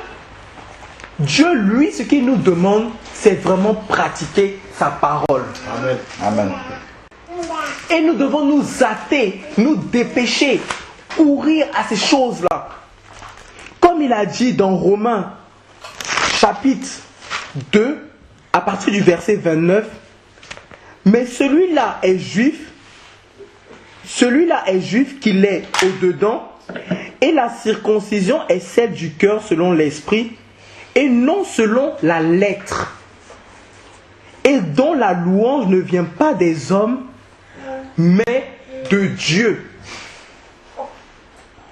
Dieu, lui, ce qu'il nous demande, c'est vraiment pratiquer sa parole. Amen. Amen. Et nous devons nous hâter, nous dépêcher, courir à ces choses-là. Comme il a dit dans Romains, chapitre 2, à partir du verset 29. Mais celui-là est juif qu'il est au-dedans, et la circoncision est celle du cœur selon l'esprit, et non selon la lettre, et dont la louange ne vient pas des hommes, mais de Dieu.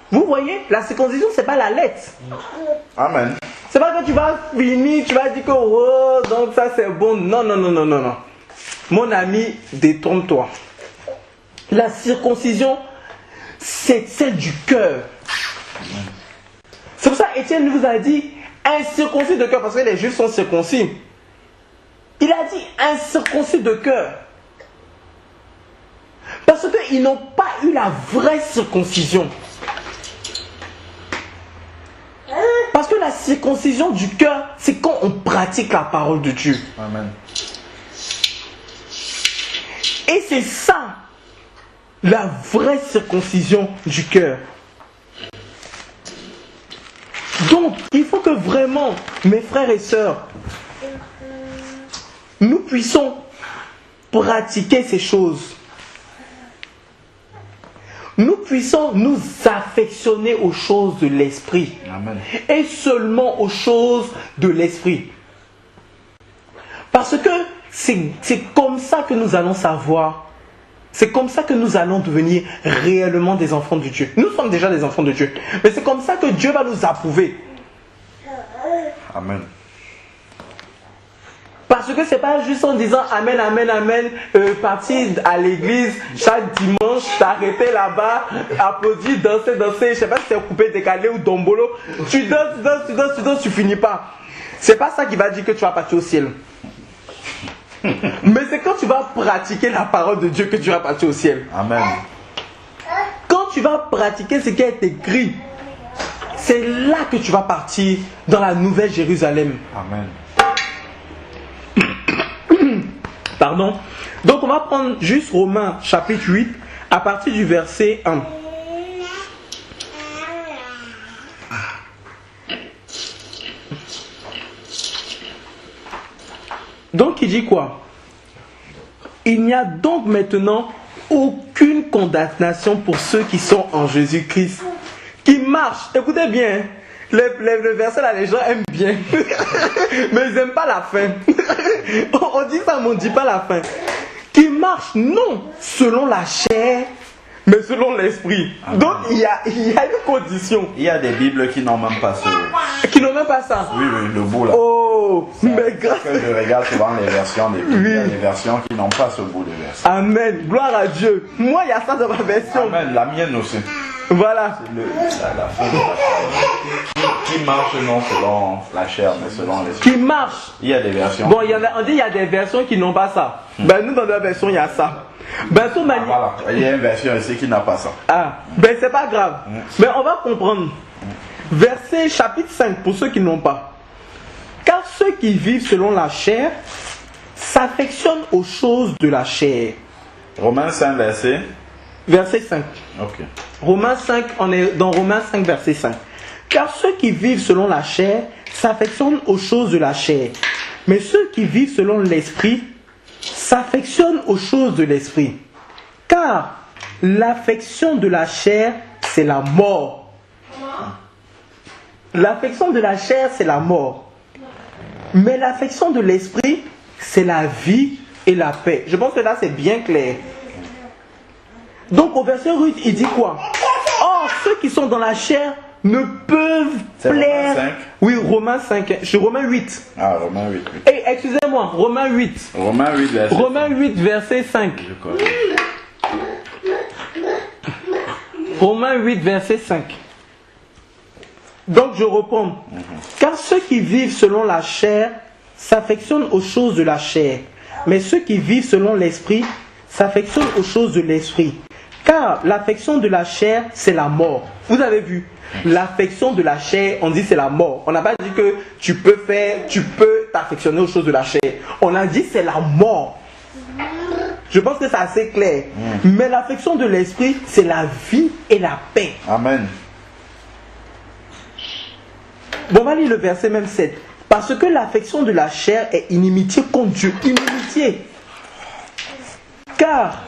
Vous voyez, la circoncision, c'est pas la lettre. Amen. C'est pas que tu vas finir, tu vas dire que oh, donc ça c'est bon. Non. Mon ami, détrompe-toi. La circoncision, c'est celle du cœur. C'est pour ça Étienne vous a dit incirconcis de cœur, parce que les Juifs sont circoncis. Il a dit incirconcis de cœur. Parce qu'ils n'ont pas eu la vraie circoncision. Parce que la circoncision du cœur, c'est quand on pratique la parole de Dieu. Amen. Et c'est ça, la vraie circoncision du cœur. Donc, il faut que vraiment, mes frères et sœurs, nous puissions pratiquer ces choses. Nous puissions nous affectionner aux choses de l'esprit. Amen. Et seulement aux choses de l'esprit. Parce que c'est comme ça que nous allons savoir. C'est comme ça que nous allons devenir réellement des enfants de Dieu. Nous sommes déjà des enfants de Dieu. Mais c'est comme ça que Dieu va nous approuver. Amen. Parce que c'est pas juste en disant Amen, Amen, Amen, partir à l'église chaque dimanche, t'arrêter là-bas, applaudir, danser, je sais pas si c'est coupé, décalé ou dombolo. Tu danses, tu finis pas. C'est pas ça qui va dire que tu vas partir au ciel. Mais c'est quand tu vas pratiquer la parole de Dieu que tu vas partir au ciel. Amen. Quand tu vas pratiquer ce qui est écrit, c'est là que tu vas partir dans la nouvelle Jérusalem. Amen. Pardon. Donc on va prendre juste Romains chapitre 8 à partir du verset 1. Donc il dit quoi? Il n'y a donc maintenant aucune condamnation pour ceux qui sont en Jésus-Christ, qui marchent. Écoutez bien, le verset là, les gens aiment bien, mais ils n'aiment pas la fin. On dit ça, mais on ne dit pas la fin. Qui marchent non selon la chair, mais selon l'esprit. Amen. Donc il y a une condition. Il y a des Bibles qui n'ont même pas ce... Qui n'ont même pas ça. Oui, le bout là. Oh, Ça, mais grâce. que je regarde souvent les versions des Bibles. Oui. Il y a des versions qui n'ont pas ce bout de verset. Amen. Gloire à Dieu. Moi, il y a ça dans ma version. Amen. La mienne aussi. Voilà. La fin de la chair. Qui marche non selon la chair, mais selon l'esprit. Qui marche. Il y a des versions. Bon, on dit il y a des versions qui n'ont pas ça. Ben nous, dans notre version, il y a ça. Ben, tout mani- Voilà. Il y a une version ici qui n'a pas ça. Ah, ben c'est pas grave. Mais on va comprendre. Verset chapitre 5, pour ceux qui n'ont pas. Car ceux qui vivent selon la chair s'affectionnent aux choses de la chair. Romains 5, verset. Verset 5. Ok. Romains 5, on est dans Romains 5, verset 5. Car ceux qui vivent selon la chair s'affectionnent aux choses de la chair. Mais ceux qui vivent selon l'esprit s'affectionnent aux choses de l'esprit. Car l'affection de la chair, c'est la mort. L'affection de la chair, c'est la mort. Mais l'affection de l'esprit, c'est la vie et la paix. Je pense que là, c'est bien clair. Donc au verset 8, il dit quoi? Or, ceux qui sont dans la chair ne peuvent C'est plaire... Romains 5? Oui, Romains 5. Je suis Romains 8. Ah, Romains 8. Hey, excusez-moi, Romains 8. Romains 8, verset. Romains 8, verset 5. Je connais. Romains 8, verset 5. Donc je reprends. Car ceux qui vivent selon la chair s'affectionnent aux choses de la chair. Mais ceux qui vivent selon l'esprit s'affectionnent aux choses de l'esprit. Car l'affection de la chair, c'est la mort. Vous avez vu, l'affection de la chair, on dit c'est la mort. On n'a pas dit que tu peux t'affectionner aux choses de la chair. On a dit c'est la mort. Je pense que c'est assez clair. Mais l'affection de l'esprit, c'est la vie et la paix. Amen. Bon, on va lire le verset même 7. Parce que l'affection de la chair est inimitié contre Dieu. Inimitié. Car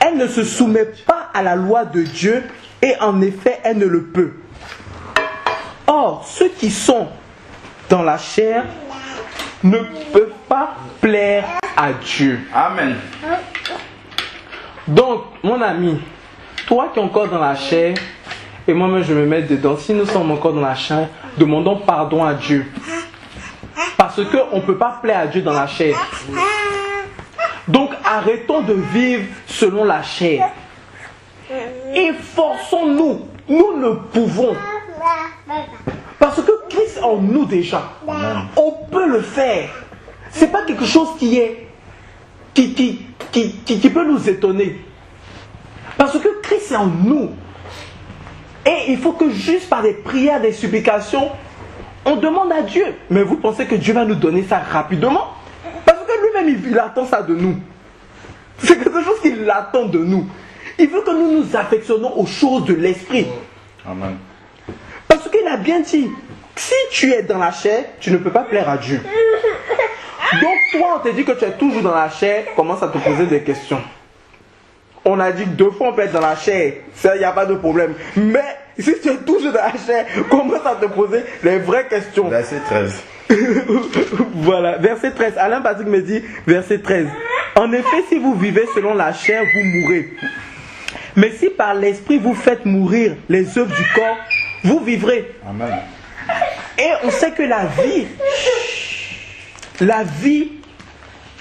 elle ne se soumet pas à la loi de Dieu et en effet, elle ne le peut. Or, ceux qui sont dans la chair ne peuvent pas plaire à Dieu. Amen. Donc, mon ami, toi qui es encore dans la chair, et moi-même je me mets dedans, si nous sommes encore dans la chair, demandons pardon à Dieu. Parce qu'on ne peut pas plaire à Dieu dans la chair. Donc, arrêtons de vivre selon la chair. Efforçons-nous. Nous le pouvons. Parce que Christ est en nous déjà. Amen. On peut le faire. C'est pas quelque chose qui peut nous étonner. Parce que Christ est en nous. Et il faut que juste par des prières, des supplications, on demande à Dieu. Mais vous pensez que Dieu va nous donner ça rapidement? Parce que lui-même, il attend ça de nous. C'est quelque chose qu'il attend de nous. Il veut que nous nous affectionnons aux choses de l'esprit. Amen. Parce qu'il a bien dit, si tu es dans la chair, tu ne peux pas plaire à Dieu. Donc toi, on te dit que tu es toujours dans la chair, commence à te poser des questions. On a dit que 2 fois on peut être dans la chair, ça, il n'y a pas de problème. Mais si tu es toujours dans la chair, commence à te poser les vraies questions. Verset 13. Voilà, verset 13. Alain Patrick me dit, verset 13. En effet, si vous vivez selon la chair, vous mourrez. Mais si par l'esprit vous faites mourir les œuvres du corps, vous vivrez. Amen. Et on sait que la vie,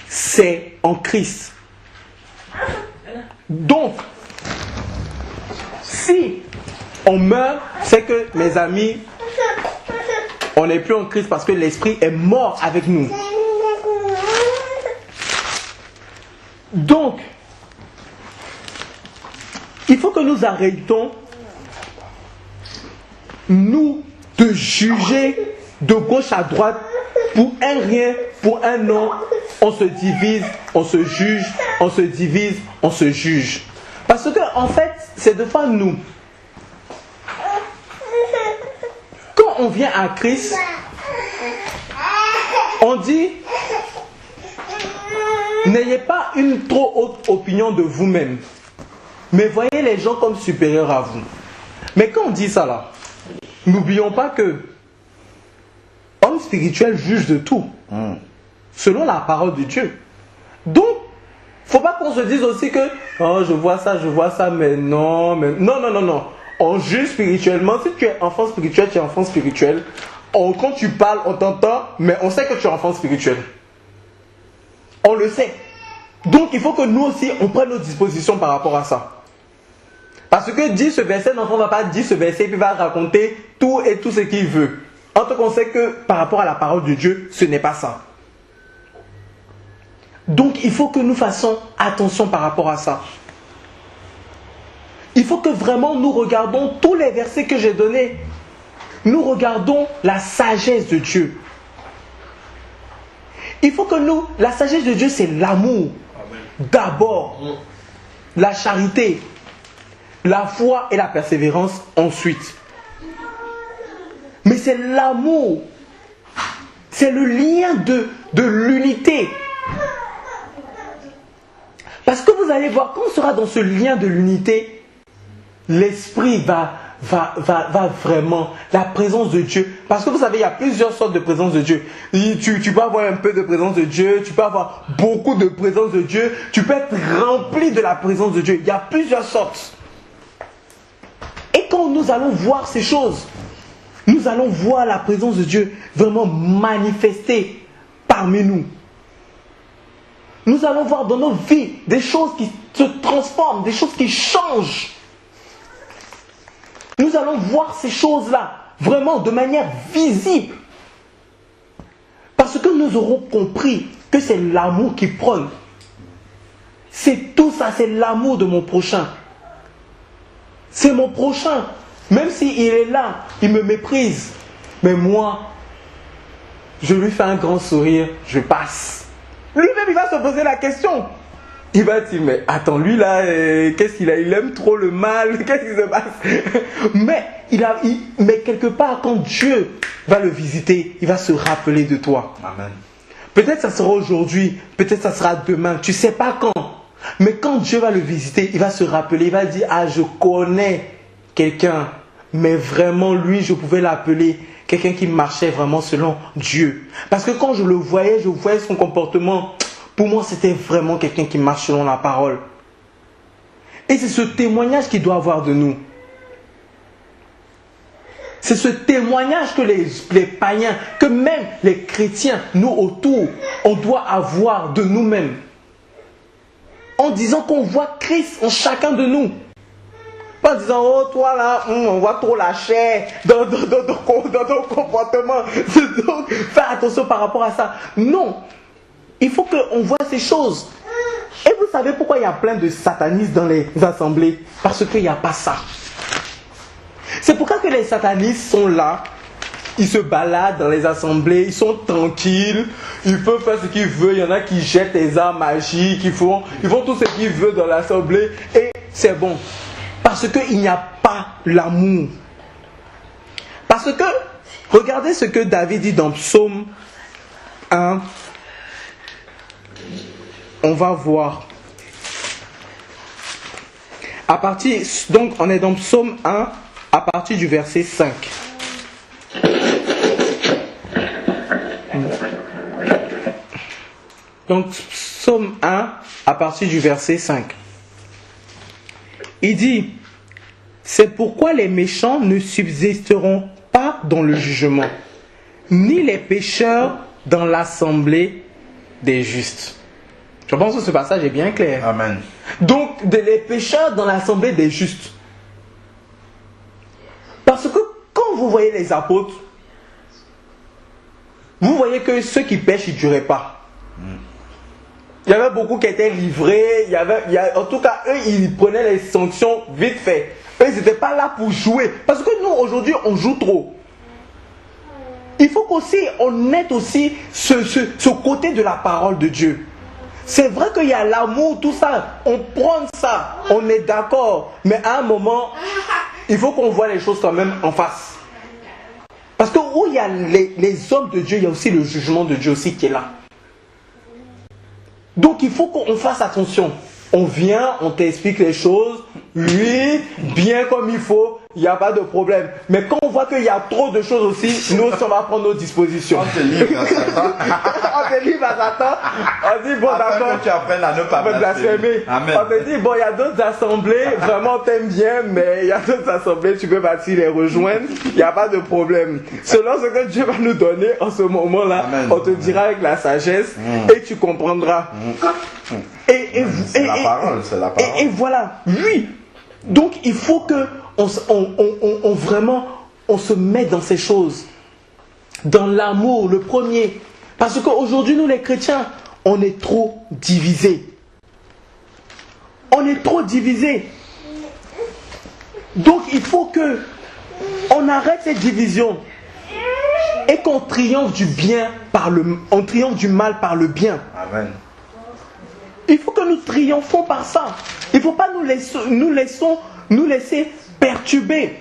c'est en Christ. Donc, si on meurt, c'est que, mes amis, on n'est plus en Christ parce que l'esprit est mort avec nous. Donc, il faut que nous arrêtons, nous, de juger de gauche à droite pour un rien, pour un non. On se divise, on se juge, on se divise, on se juge. Parce que, en fait, c'est de fois nous. Quand on vient à Christ, on dit, n'ayez pas une trop haute opinion de vous-même, mais voyez les gens comme supérieurs à vous. Mais quand on dit ça là, n'oublions pas que homme spirituel juge de tout, selon la parole de Dieu. Donc, faut pas qu'on se dise aussi que oh, je vois ça, mais non. On juge spirituellement. Si tu es enfant spirituel, tu es enfant spirituel. Quand tu parles, on t'entend, mais on sait que tu es enfant spirituel. On le sait. Donc, il faut que nous aussi, on prenne nos dispositions par rapport à ça. Parce que dit ce verset, l'enfant ne va pas dire ce verset et puis va raconter tout et tout ce qu'il veut. En tout cas, on sait que par rapport à la parole de Dieu, ce n'est pas ça. Donc, il faut que nous fassions attention par rapport à ça. Il faut que vraiment nous regardons tous les versets que j'ai donnés. Nous regardons la sagesse de Dieu. Il faut que nous, la sagesse de Dieu, c'est l'amour. D'abord, la charité, la foi et la persévérance ensuite. Mais c'est l'amour. C'est le lien de l'unité. Parce que vous allez voir, quand on sera dans ce lien de l'unité, l'esprit va vraiment, la présence de Dieu. Parce que vous savez, il y a plusieurs sortes de présence de Dieu. Tu peux avoir un peu de présence de Dieu, tu peux avoir beaucoup de présence de Dieu, tu peux être rempli de la présence de Dieu. Il y a plusieurs sortes. Et quand nous allons voir ces choses, nous allons voir la présence de Dieu vraiment manifestée parmi nous. Nous allons voir dans nos vies des choses qui se transforment, des choses qui changent. Nous allons voir ces choses-là vraiment de manière visible. Parce que nous aurons compris que c'est l'amour qui prône. C'est tout ça, c'est l'amour de mon prochain. C'est mon prochain. Même s'il est là, il me méprise. Mais moi, je lui fais un grand sourire, je passe. Lui-même, il va se poser la question. Il va dire, mais attends, lui là, qu'est-ce qu'il a? Il aime trop le mal, qu'est-ce qui se passe? Mais mais quelque part, quand Dieu va le visiter, il va se rappeler de toi. Amen. Peut-être ça sera aujourd'hui, peut-être ça sera demain, tu ne sais pas quand. Mais quand Dieu va le visiter, il va se rappeler, il va dire, ah, je connais quelqu'un, mais vraiment lui, je pouvais l'appeler quelqu'un qui marchait vraiment selon Dieu. Parce que quand je voyais son comportement, pour moi, c'était vraiment quelqu'un qui marche selon la parole. Et c'est ce témoignage qu'il doit avoir de nous. C'est ce témoignage que les païens, que même les chrétiens, nous autour, on doit avoir de nous-mêmes. En disant qu'on voit Christ en chacun de nous. Pas en disant, oh toi là, on voit trop la chair dans ton comportement. Donc, fais attention par rapport à ça. Non, il faut qu'on voit ces choses. Et vous savez pourquoi il y a plein de satanistes dans les assemblées? Parce qu'il n'y a pas ça. C'est pourquoi que les satanistes sont là, ils se baladent dans les assemblées, ils sont tranquilles, ils peuvent faire ce qu'ils veulent, il y en a qui jettent des armes magiques, ils font tout ce qu'ils veulent dans l'assemblée et c'est bon. Parce qu'il n'y a pas l'amour. Parce que, regardez ce que David dit dans Psaume 1. On va voir. Donc on est dans Psaume 1. À partir du verset 5. Donc, Psaume 1, à partir du verset 5. Il dit, c'est pourquoi les méchants ne subsisteront pas dans le jugement, ni les pécheurs dans l'assemblée des justes. Je pense que ce passage est bien clair. Amen. Donc, les pécheurs dans l'assemblée des justes. Parce que quand vous voyez les apôtres, vous voyez que ceux qui pêchent, ils ne duraient pas. Il y avait beaucoup qui étaient livrés. En tout cas, eux, ils prenaient les sanctions vite fait. Eux, ils n'étaient pas là pour jouer. Parce que nous, aujourd'hui, on joue trop. Il faut qu'aussi, on ait aussi ce côté de la parole de Dieu. C'est vrai qu'il y a l'amour, tout ça. On prend ça. On est d'accord. Mais à un moment, il faut qu'on voit les choses quand même en face. Parce que où il y a les hommes de Dieu, il y a aussi le jugement de Dieu aussi qui est là. Donc il faut qu'on fasse attention. On vient, on t'explique les choses, oui, bien comme il faut, il n'y a pas de problème. Mais quand on voit qu'il y a trop de choses aussi, nous on va prendre nos dispositions. On te livre à Satan. On te livre à Satan. On dit bon d'accord. Que tu apprennes à ne pas blasphémer. Amen. On te dit bon il y a d'autres assemblées, vraiment t'aimes bien, mais il y a d'autres assemblées, tu peux partir les rejoindre, il n'y a pas de problème. Selon ce que Dieu va nous donner en ce moment-là, on te dira avec la sagesse et tu comprendras. C'est la parole, c'est la parole. Et voilà, oui. Donc il faut que on se mette dans ces choses. Dans l'amour, le premier. Parce qu'aujourd'hui, nous les chrétiens, on est trop divisés. On est trop divisés. Donc il faut que on arrête cette division. Et qu'on triomphe du bien on triomphe du mal par le bien. Amen. Il faut que nous triomphons par ça. Il ne faut pas nous laisser perturber.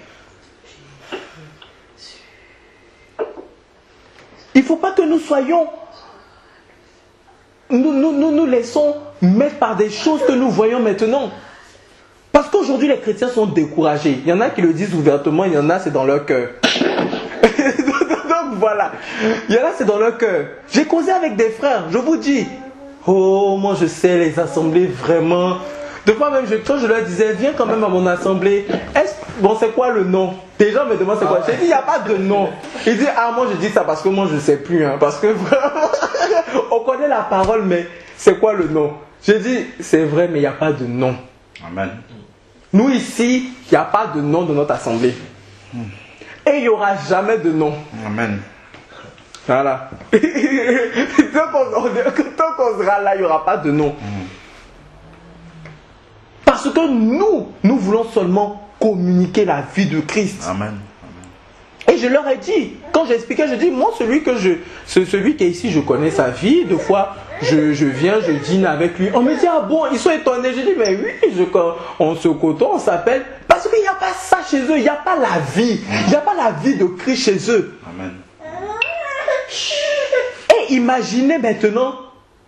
Il ne faut pas que nous soyons... Nous laissons mettre par des choses que nous voyons maintenant. Parce qu'aujourd'hui, les chrétiens sont découragés. Il y en a qui le disent ouvertement, il y en a, c'est dans leur cœur. Donc voilà. Il y en a, c'est dans leur cœur. J'ai causé avec des frères, je vous dis... Oh, moi je sais, les assemblées, vraiment. De fois même, quand je leur disais, viens quand même à mon assemblée. Bon, c'est quoi le nom? Les gens me demandent c'est quoi. J'ai dit, il n'y a pas de nom. Ils disent, ah, moi je dis ça parce que moi je ne sais plus. Hein, parce que vraiment, on connaît la parole, mais c'est quoi le nom? J'ai dit, c'est vrai, mais il n'y a pas de nom. Amen. Nous ici, il n'y a pas de nom de notre assemblée. Et il n'y aura jamais de nom. Amen. Voilà. Tant qu'on sera là, il n'y aura pas de nom. Parce que nous voulons seulement communiquer la vie de Christ. Amen. Et je leur ai dit, quand j'expliquais, je dis, moi, celui qui est ici, je connais sa vie. Deux fois, je viens, je dîne avec lui. On me dit, ah bon, ils sont étonnés. Je dis, mais oui, on se côtoie, on s'appelle. Parce qu'il n'y a pas ça chez eux, il n'y a pas la vie. Il n'y a pas la vie de Christ chez eux. Amen. Et imaginez maintenant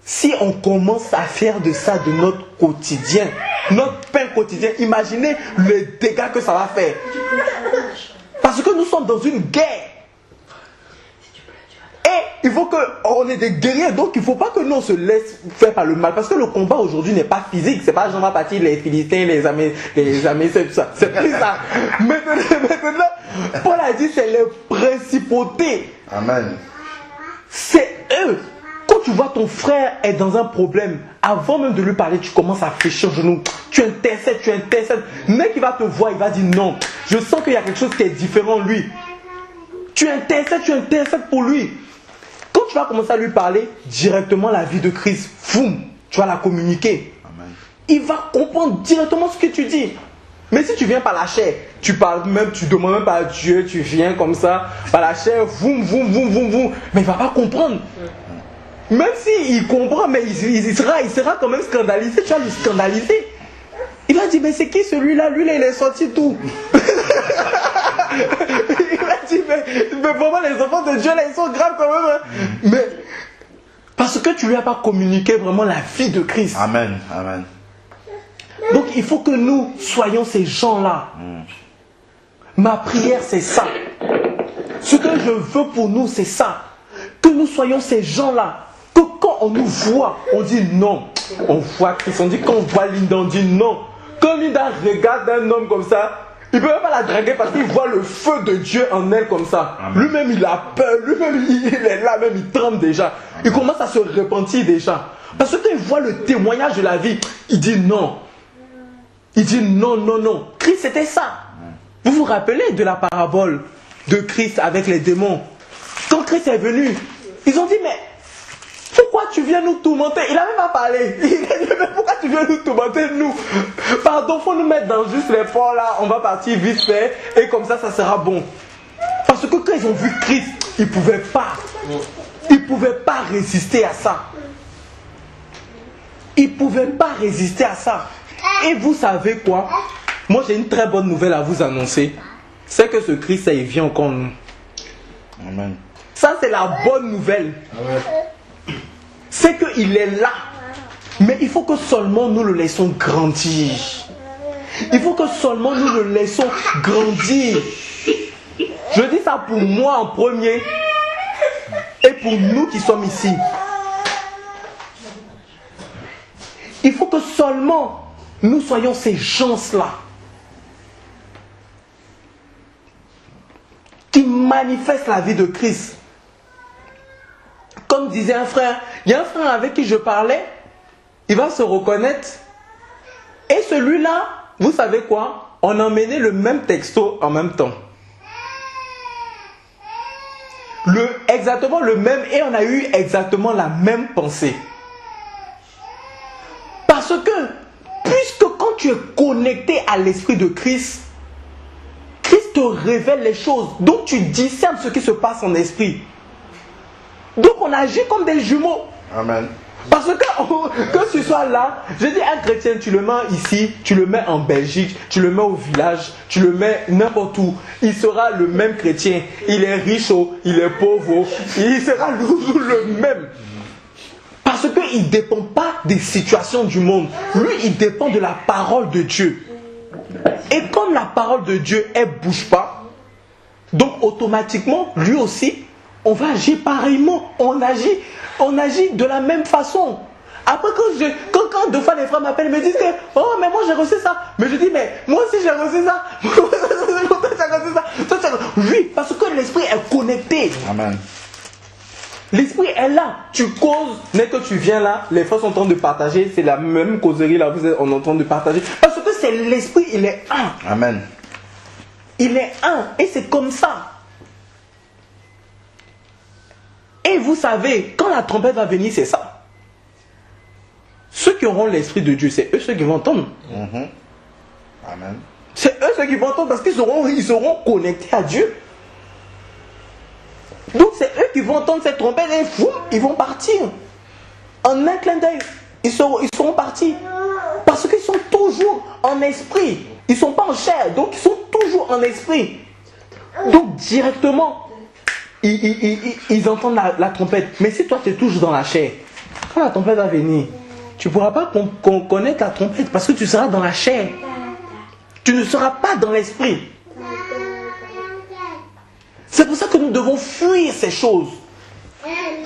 si on commence à faire de ça de notre quotidien, notre pain quotidien. Imaginez le dégât que ça va faire. Parce que nous sommes dans une guerre. Et il faut qu'on ait des guerriers, donc il ne faut pas que nous on se laisse faire par le mal. Parce que le combat aujourd'hui n'est pas physique. C'est pas genre partir les Philistins, les Amélites, c'est tout ça. C'est plus ça. Maintenant, Paul a dit c'est les principautés. Amen. C'est eux. Quand tu vois ton frère est dans un problème, avant même de lui parler, tu commences à fléchir le genou. Tu intercèdes. Le mec, il va te voir, il va dire non. Je sens qu'il y a quelque chose qui est différent en lui. Tu intercèdes pour lui. Quand tu vas commencer à lui parler, directement la vie de Christ, boum, tu vas la communiquer. Amen. Il va comprendre directement ce que tu dis. Mais si tu viens par la chair, tu parles même, tu demandes même pas à Dieu, tu viens comme ça, par la chair, boum, mais il ne va pas comprendre. Même s'il comprend, mais il sera quand même scandalisé, tu vas le scandaliser. Il va dire, mais c'est qui celui-là? Lui-là, il est sorti tout. Il va dire, mais vraiment, les enfants de Dieu, là, ils sont graves quand même. Hein. Mais, parce que tu lui as pas communiqué vraiment la vie de Christ. Amen. Amen. Donc, il faut que nous soyons ces gens-là. Ma prière, c'est ça. Ce que je veux pour nous, c'est ça. Que nous soyons ces gens-là. Que quand on nous voit, on dit non. On voit Christ, on dit quand on voit Linda, on dit non. Quand Linda regarde un homme comme ça, il ne peut même pas la draguer parce qu'il voit le feu de Dieu en elle comme ça. Lui-même, il a peur. Lui-même, il est là, même il tremble déjà. Il commence à se repentir déjà. Parce que quand il voit le témoignage de la vie, il dit non. Il dit non. Christ, c'était ça. Vous vous rappelez de la parabole de Christ avec les démons? Quand Christ est venu, ils ont dit, mais pourquoi tu viens nous tourmenter? Il n'a même pas parlé. Il a dit, mais pourquoi tu viens nous tourmenter, nous? Pardon, il faut nous mettre dans juste les ports là, on va partir vite fait, et comme ça sera bon. Parce que quand ils ont vu Christ, ils ne pouvaient pas. Ils ne pouvaient pas résister à ça. Ils ne pouvaient pas résister à ça. Et vous savez quoi? Moi, j'ai une très bonne nouvelle à vous annoncer. C'est que ce Christ, ça, il vient encore nous. Amen. Ça, c'est la bonne nouvelle. Amen. C'est qu'il est là. Mais il faut que seulement nous le laissons grandir. Il faut que seulement nous le laissons grandir. Je dis ça pour moi en premier. Et pour nous qui sommes ici. Il faut que seulement nous soyons ces gens-là qui manifestent la vie de Christ. Comme disait un frère, il y a un frère avec qui je parlais, il va se reconnaître. Et celui-là, vous savez quoi? On a emmené le même texto en même temps. Exactement le même, et on a eu exactement la même pensée. Parce que, puisque quand tu es connecté à l'Esprit de Christ, Christ te révèle les choses. Donc tu discernes ce qui se passe en esprit. Donc on agit comme des jumeaux. Amen. Parce que tu sois là, je dis un chrétien, tu le mets ici, tu le mets en Belgique, tu le mets au village, tu le mets n'importe où. Il sera le même chrétien. Il est riche, il est pauvre, il sera le même. Parce qu'il ne dépend pas des situations du monde. Lui, il dépend de la parole de Dieu. Et comme la parole de Dieu, elle ne bouge pas, donc automatiquement, lui aussi, on va agir pareillement. On agit de la même façon. Après, quand deux fois les frères m'appellent, ils me disent que oh, mais moi j'ai reçu ça. Mais je dis, mais moi aussi j'ai reçu ça. Oui, parce que l'esprit est connecté. Amen. L'esprit est là. Tu causes, dès que tu viens là, les frères sont en train de partager. C'est la même causerie là, vous êtes en train de partager. Parce que c'est l'esprit, il est un. Amen. Il est un. Et c'est comme ça. Et vous savez, quand la trompette va venir, c'est ça. Ceux qui auront l'Esprit de Dieu, c'est eux ceux qui vont entendre. Amen. C'est eux ceux qui vont entendre parce qu'ils seront connectés à Dieu. Donc c'est eux qui vont entendre cette trompette et fou, ils vont partir. En un clin d'œil, ils seront partis. Parce qu'ils sont toujours en esprit. Ils ne sont pas en chair, donc ils sont toujours en esprit. Donc directement, ils entendent la trompette. Mais si toi tu es toujours dans la chair, quand la trompette va venir, tu ne pourras pas connaître la trompette parce que tu seras dans la chair. Tu ne seras pas dans l'esprit. C'est pour ça que nous devons fuir ces choses.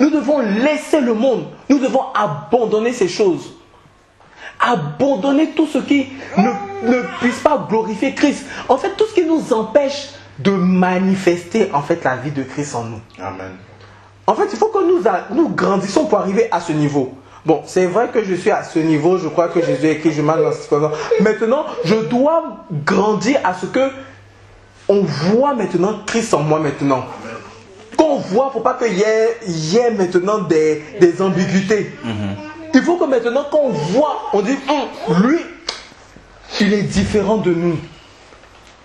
Nous devons laisser le monde. Nous devons abandonner ces choses. Abandonner tout ce qui ne puisse pas glorifier Christ. En fait, tout ce qui nous empêche de manifester en fait la vie de Christ en nous. Amen. En fait, il faut que nous grandissions pour arriver à ce niveau. Bon, c'est vrai que je suis à ce niveau. Je crois que Jésus a écrit, je marche dans cette façon. Maintenant, je dois grandir à ce que on voit maintenant Christ en moi maintenant. Quand on voit, il ne faut pas qu'il y ait maintenant des ambiguïtés. Il faut que maintenant, quand on voit, on dit, lui, il est différent de nous.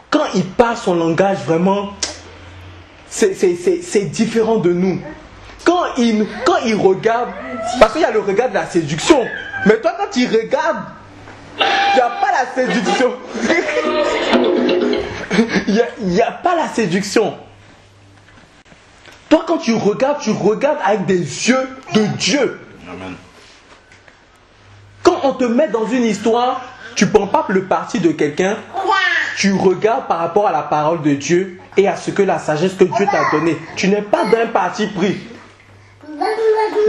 Quand il parle son langage, vraiment, c'est différent de nous. Quand il regarde, parce qu'il y a le regard de la séduction. Mais toi, quand tu regardes, tu n'as pas la séduction. Il n'y a pas la séduction. Toi, quand tu regardes avec des yeux de Dieu. Amen. Quand on te met dans une histoire, tu ne prends pas le parti de quelqu'un. Tu regardes par rapport à la parole de Dieu et à ce que la sagesse que Dieu t'a donnée. Tu n'es pas d'un parti pris.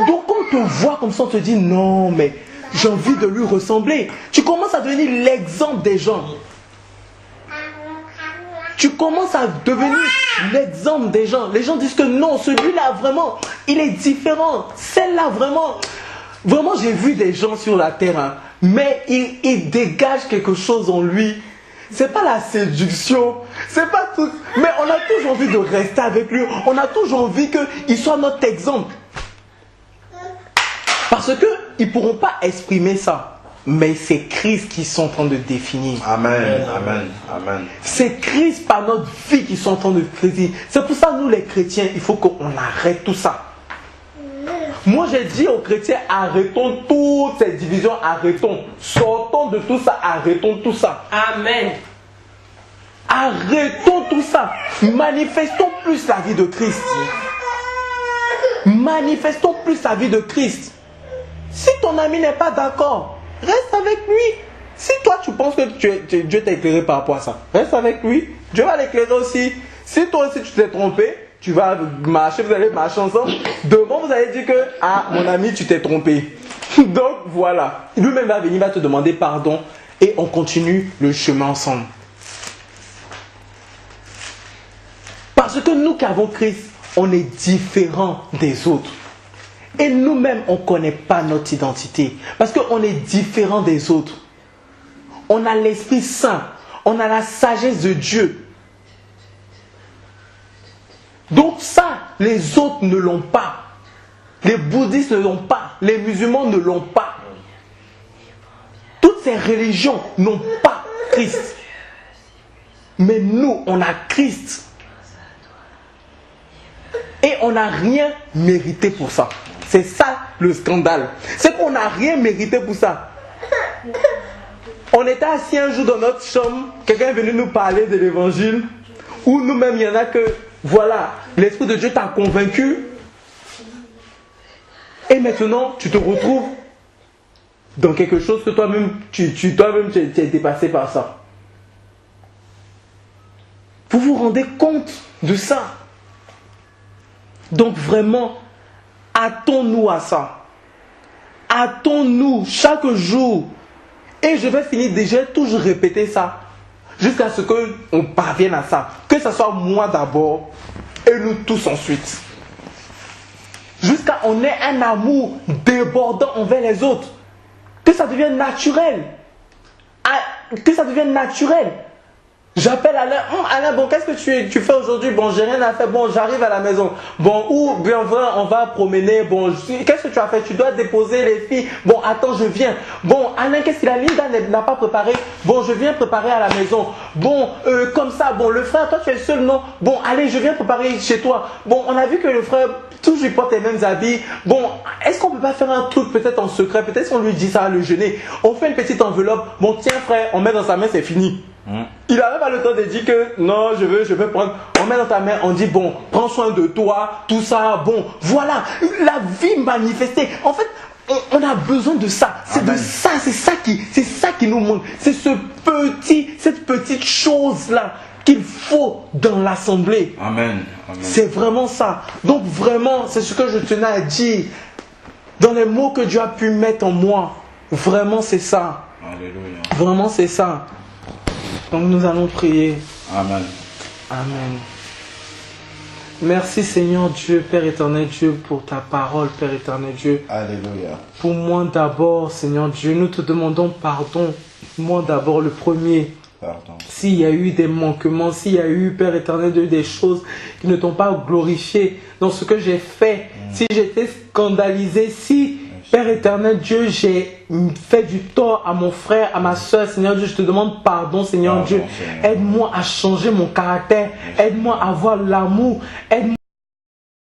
Donc, quand on te voit comme ça, on te dit non, mais j'ai envie de lui ressembler. Tu commences à devenir l'exemple des gens. Tu commences à devenir l'exemple des gens. Les gens disent que non, celui-là vraiment, il est différent. Celle-là vraiment, j'ai vu des gens sur la terre, hein, mais il dégage quelque chose en lui. C'est pas la séduction, c'est pas tout. Mais on a toujours envie de rester avec lui. On a toujours envie qu'il soit notre exemple. Parce qu'ils ne pourront pas exprimer ça. Mais c'est Christ qui sont en train de définir. Amen, amen, amen. C'est Christ par notre vie qui sont en train de définir. C'est pour ça, nous les chrétiens, il faut qu'on arrête tout ça. Moi, j'ai dit aux chrétiens, arrêtons toutes ces divisions, arrêtons. Sortons de tout ça, arrêtons tout ça. Amen. Arrêtons tout ça. Manifestons plus la vie de Christ. Manifestons plus la vie de Christ. Si ton ami n'est pas d'accord, reste avec lui. Si toi tu penses que Dieu t'a éclairé par rapport à ça, reste avec lui. Dieu va l'éclairer aussi. Si toi aussi tu t'es trompé, tu vas marcher, vous allez marcher ensemble. Demain vous allez dire que mon ami tu t'es trompé. Donc voilà. Lui-même va venir, va te demander pardon et on continue le chemin ensemble. Parce que nous qui avons Christ, on est différents des autres. Et nous-mêmes, on ne connaît pas notre identité. Parce qu'on est différent des autres. On a l'Esprit Saint. On a la sagesse de Dieu. Donc ça, les autres ne l'ont pas. Les bouddhistes ne l'ont pas. Les musulmans ne l'ont pas. Toutes ces religions n'ont pas Christ. Mais nous, on a Christ. Et on n'a rien mérité pour ça. C'est ça le scandale. C'est qu'on n'a rien mérité pour ça. On était assis un jour dans notre chambre, quelqu'un est venu nous parler de l'évangile, où nous-mêmes, il y en a que, voilà, l'Esprit de Dieu t'a convaincu, et maintenant, tu te retrouves dans quelque chose que toi-même, tu es dépassé par ça. Vous vous rendez compte de ça? Donc vraiment, hâtons-nous à ça. Hâtons-nous chaque jour. Et je vais finir déjà toujours répéter ça. Jusqu'à ce qu'on parvienne à ça. Que ce soit moi d'abord et nous tous ensuite. Jusqu'à ce qu'on ait un amour débordant envers les autres. Que ça devienne naturel. Que ça devienne naturel. J'appelle Alain. Alain, bon, qu'est-ce que tu fais aujourd'hui? Bon, j'ai rien à faire. Bon, j'arrive à la maison. Bon, ou bien on va promener. Bon, qu'est-ce que tu as fait? Tu dois déposer les filles. Bon, attends, je viens. Bon, Alain, qu'est-ce qu'il a? Linda n'a pas préparé. Bon, je viens préparer à la maison. Bon, comme ça, bon, le frère, toi, tu es le seul, non? Bon, allez, je viens préparer chez toi. Bon, on a vu que le frère, toujours, il porte les mêmes habits. Bon, est-ce qu'on peut pas faire un truc peut-être en secret? Peut-être qu'on lui dit ça à le jeûner. On fait une petite enveloppe. Bon, tiens, frère, on met dans sa main, c'est fini. Il n'avait pas le temps de dire que non, je veux prendre. On met dans ta main, on dit bon, prends soin de toi, tout ça, bon, voilà, la vie manifestée. En fait, on a besoin de ça. C'est de ça, c'est ça qui nous manque. C'est cette petite chose là qu'il faut dans l'assemblée. Amen. C'est vraiment ça. Donc vraiment, c'est ce que je tenais à dire. Dans les mots que Dieu a pu mettre en moi, vraiment c'est ça. Alléluia. Vraiment c'est ça. Donc nous allons prier. Amen. Amen. Merci Seigneur Dieu, Père éternel Dieu, pour ta parole, Père éternel Dieu. Alléluia. Pour moi d'abord, Seigneur Dieu, nous te demandons pardon. Moi d'abord, le premier. Pardon. S'il y a eu des manquements, s'il y a eu, Père éternel Dieu, des choses qui ne t'ont pas glorifié dans ce que j'ai fait, si j'étais scandalisé, si, Père éternel Dieu, j'ai fait du tort à mon frère, à ma soeur, Seigneur Dieu, je te demande pardon, Seigneur Dieu. Aide-moi à changer mon caractère, aide-moi à avoir l'amour, aide-moi